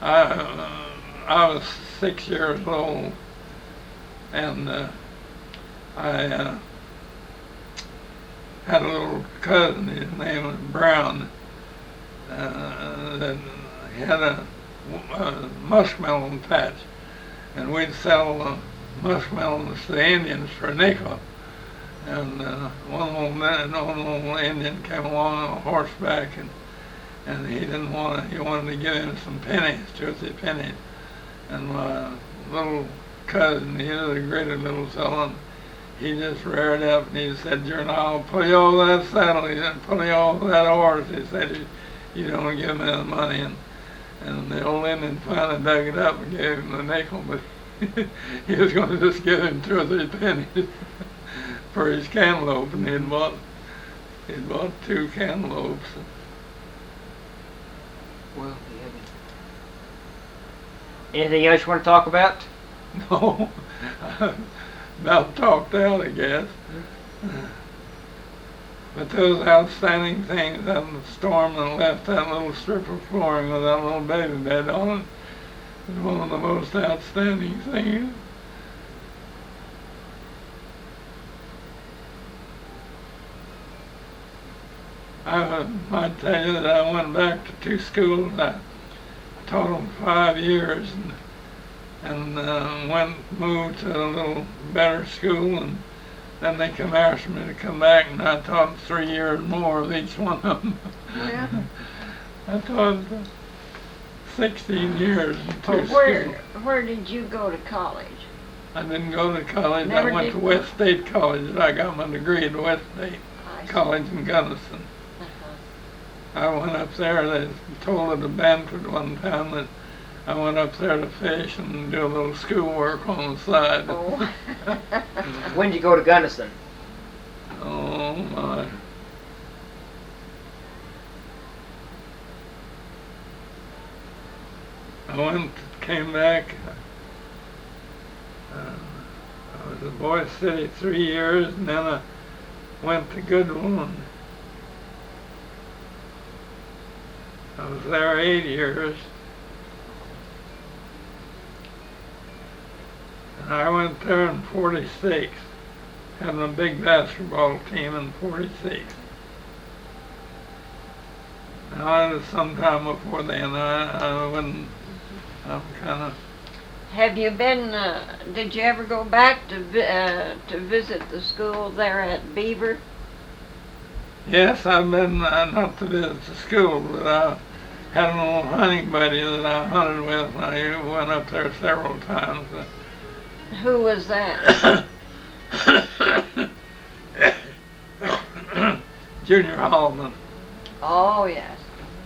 I was 6 years old, and I had a little cousin. His name was Brown. That he had a muskmelon patch, and we'd sell muskmelons to the Indians for a nickel. And one old Indian came along on horseback, and he didn't want to. He wanted to give him some pennies, 2 or 3 pennies. And my little cousin, he was a great little fellow, and he just reared up and he said, "I'll pull you over that saddle. He said, pull you over that horse." He said, "You don't give me the money." And the old Indian finally dug it up and gave him the nickel, but he was going to just give him 2 or 3 pennies for his cantaloupe, and he'd bought 2 cantaloupes. Well, anything else you want to talk about? No, about talked out, I guess. But those outstanding things, that storm that left that little strip of flooring with that little baby bed on it, is one of the most outstanding things. I might tell you that I went back to 2 schools. I taught them 5 years, and moved to a little better school, and then they asked me to come back, and I taught 3 years more of each one of them. Yeah. I taught 16 years in 2 schools. Where did you go to college? I didn't go to college. Never I went did to West State College. I got my degree at West State College in Gunnison. I went up there. They told at a banquet one time that I went up there to fish and do a little schoolwork on the side. Oh. When did you go to Gunnison? Oh my. Came back. I was at Boise City 3 years, and then I went to Goodwill. I was there 8 years. And I went there in 46, having a big basketball team in 46. Now, that was sometime before then. I'm kind of Have you been, did you ever go back to visit the school there at Beaver? Yes, I've been, not to visit the school, but I had an old hunting buddy that I hunted with, and I went up there several times. Who was that? Junior Hallman. Oh, yes.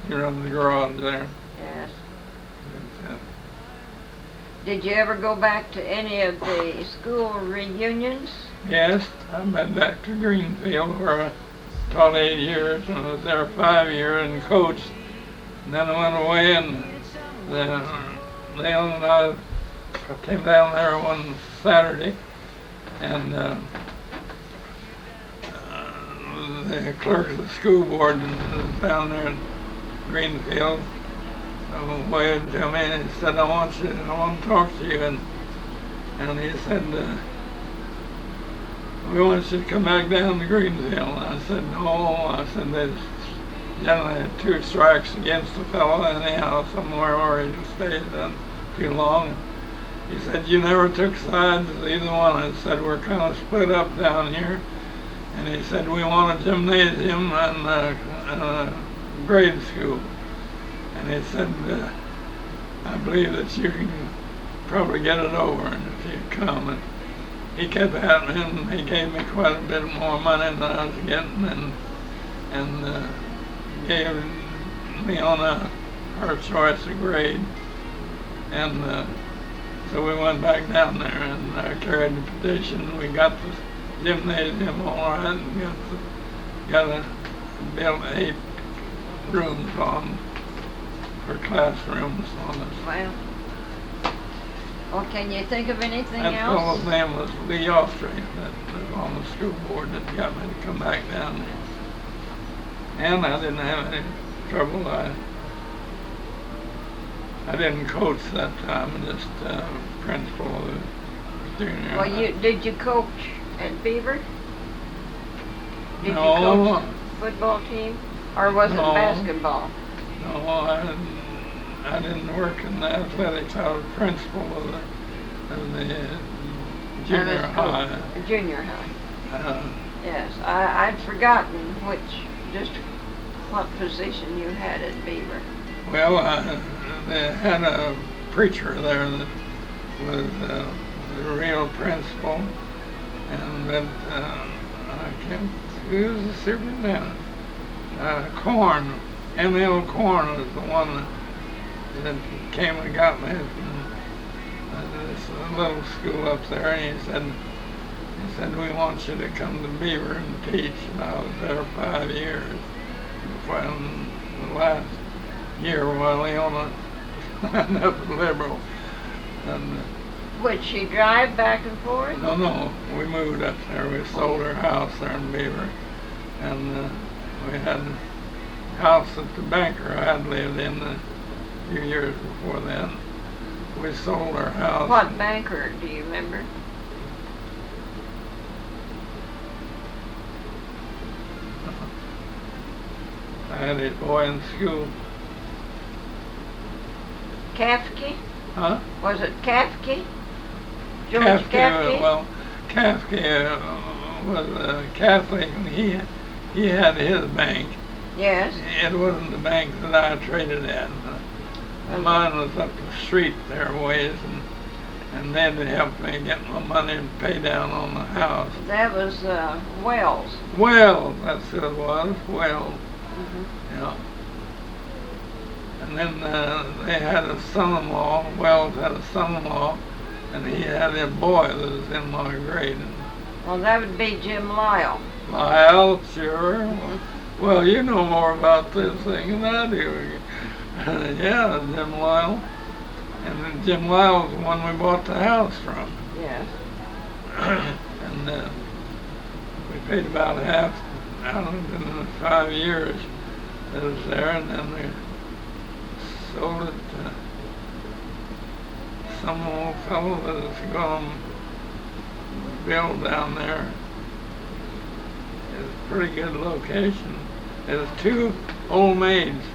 He runs the garage there. Yes. Did you ever go back to any of the school reunions? Yes, I've been back to Greenfield where I taught 8 years and I was there 5 years and coached. And then I went away and Leon and I came down there one Saturday and the clerk of the school board was down there in Greenfield waved to me and he said, I want to talk to you. And he said, we want you to come back down to Greenfield. And I said, no. I said, there's generally 2 strikes against the fellow anyhow, somewhere where he stayed too long. He said, you never took sides with either one. I said, we're kind of split up down here. And he said, we want a gymnasium and a grade school. And he said, I believe that you can probably get it over and if you come. And he kept at me and he gave me quite a bit more money than I was getting and gave me on her choice a grade. And so we went back down there and I carried the petition. We got the gymnasium all right and got a built 8 rooms on for classrooms on it. Well, can you think of anything that else? That fellow's name was Lee Austry, that was on the school board that got me to come back down there. And I didn't have any trouble. I didn't coach that time, just principal of the junior high. Did you coach at Beaver? Did No. you coach the football team? Or was it basketball? No, I didn't work in the athletics. I was principal of the junior high. Junior high. Yes, I'd forgotten what position you had at Beaver. Well, they had a preacher there that was the real principal, and then he was the superintendent. Korn, M.L. Korn was the one that came and got me from this little school up there, and he said, we want you to come to Beaver and teach. And I was there 5 years. When the last year while Leona up liberal. And, would she drive back and forth? No, we moved up there. We sold our house there in Beaver. And we had a house that the banker I had lived in a few years before then. We sold our house. What banker, do you remember? I had a boy in school. Kafke? Huh? Was it Kafke? George Kafke? Well, Kafke was a Catholic, and he had his bank. Yes. It wasn't the bank that I traded at. Mine was up the street there a ways, and they'd help me get my money and pay down on the house. That was Wells. Wells, that's who it was, Wells. Mm-hmm. Yeah. And then they had a son-in-law, Wells had a son-in-law, and he had a boy that was in my grade. Well, that would be Jim Lyle. Lyle, sure. Well, you know more about this thing than I do. Yeah, Jim Lyle. And then Jim Lyle was the one we bought the house from. Yes. And we paid about half out of it in the 5 years that it was there, and then we sold it to some old fellow that was going to build down there. It was a pretty good location. There was 2 old maids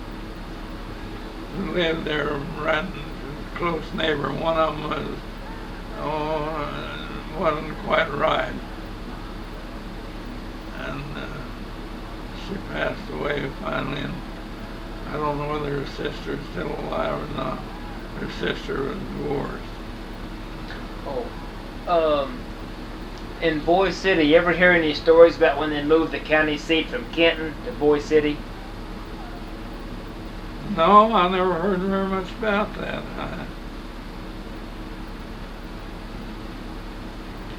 who lived there right close neighbor. One of them was, wasn't quite right. And she passed away finally, and I don't know whether her sister's still alive or not. Her sister was divorced. In Boise City, you ever hear any stories about when they moved the county seat from Canton to Boise City? No, I never heard very much about that.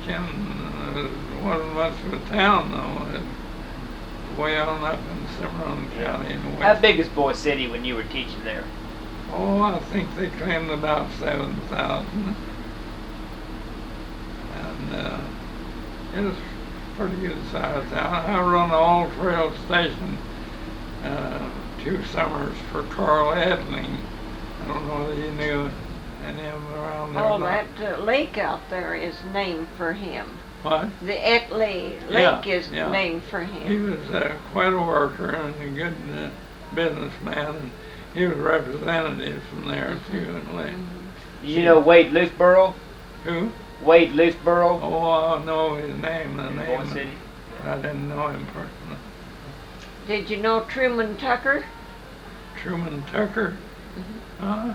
Canton wasn't much of a town, though. It was way on up in Cimarron County. How big is Boise City when you were teaching there? Oh, I think they claimed about 7,000. And it was a pretty good sized town. I run the All Trail Station 2 summers for Carl Edling. I don't know whether you knew any of them around there. Oh, that lake out there is named for him. What? The Etley Lake is named for him. He was quite a worker and a good businessman, and he was representative from there too in Lake. You know Wade Leafborough? Who? Wade Leafborough. Oh, I know his name. Boise City. I didn't know him personally. Did you know Truman Tucker? Truman Tucker? Huh?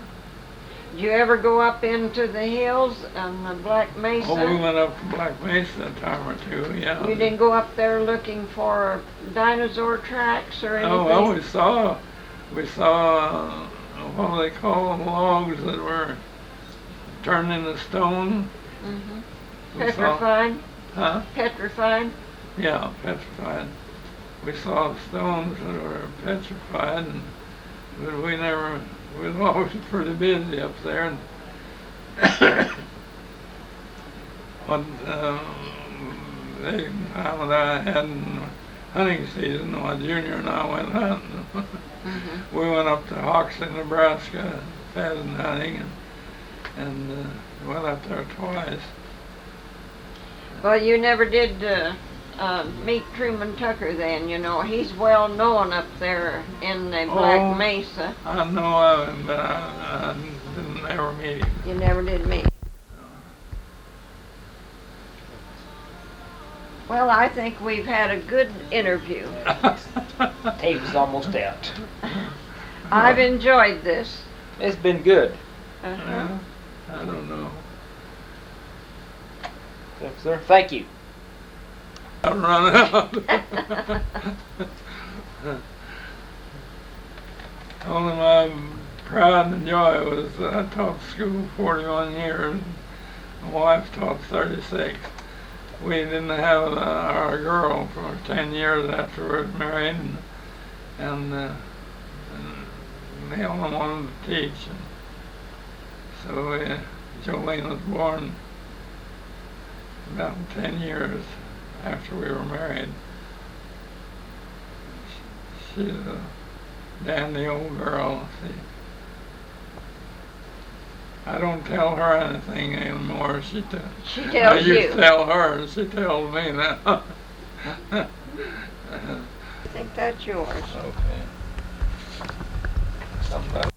Did you ever go up into the hills on the Black Mesa? Oh, we went up to Black Mesa a time or two, yeah. You didn't go up there looking for dinosaur tracks or anything? Oh, well, we saw what do they call them, logs that were turned into stone. Petrified? Huh? Petrified? Yeah, petrified. We saw stones that were petrified, but we was always pretty busy up there. And what they found I had in hunting season, my junior and I went hunting. We went up to Hoxley, Nebraska, pheasant hunting, and went up there twice. Well, you never did meet Truman Tucker then, you know. He's well known up there in the Black Mesa. I know of him, but I didn't ever meet him. You never did meet him. Well, I think we've had a good interview. Tape is almost out. I've enjoyed this. It's been good. I don't know. Yes, sir. Thank you. I run out. Only my pride and joy was that I taught school 41 years. My wife taught 36. We didn't have our girl for 10 years after we were married, and they only wanted to teach. And so Jolene was born about 10 years after we were married. She's a dandy old girl. I don't tell her anything anymore. She tells I used to tell her, and she tells me now. I think that's yours. Okay.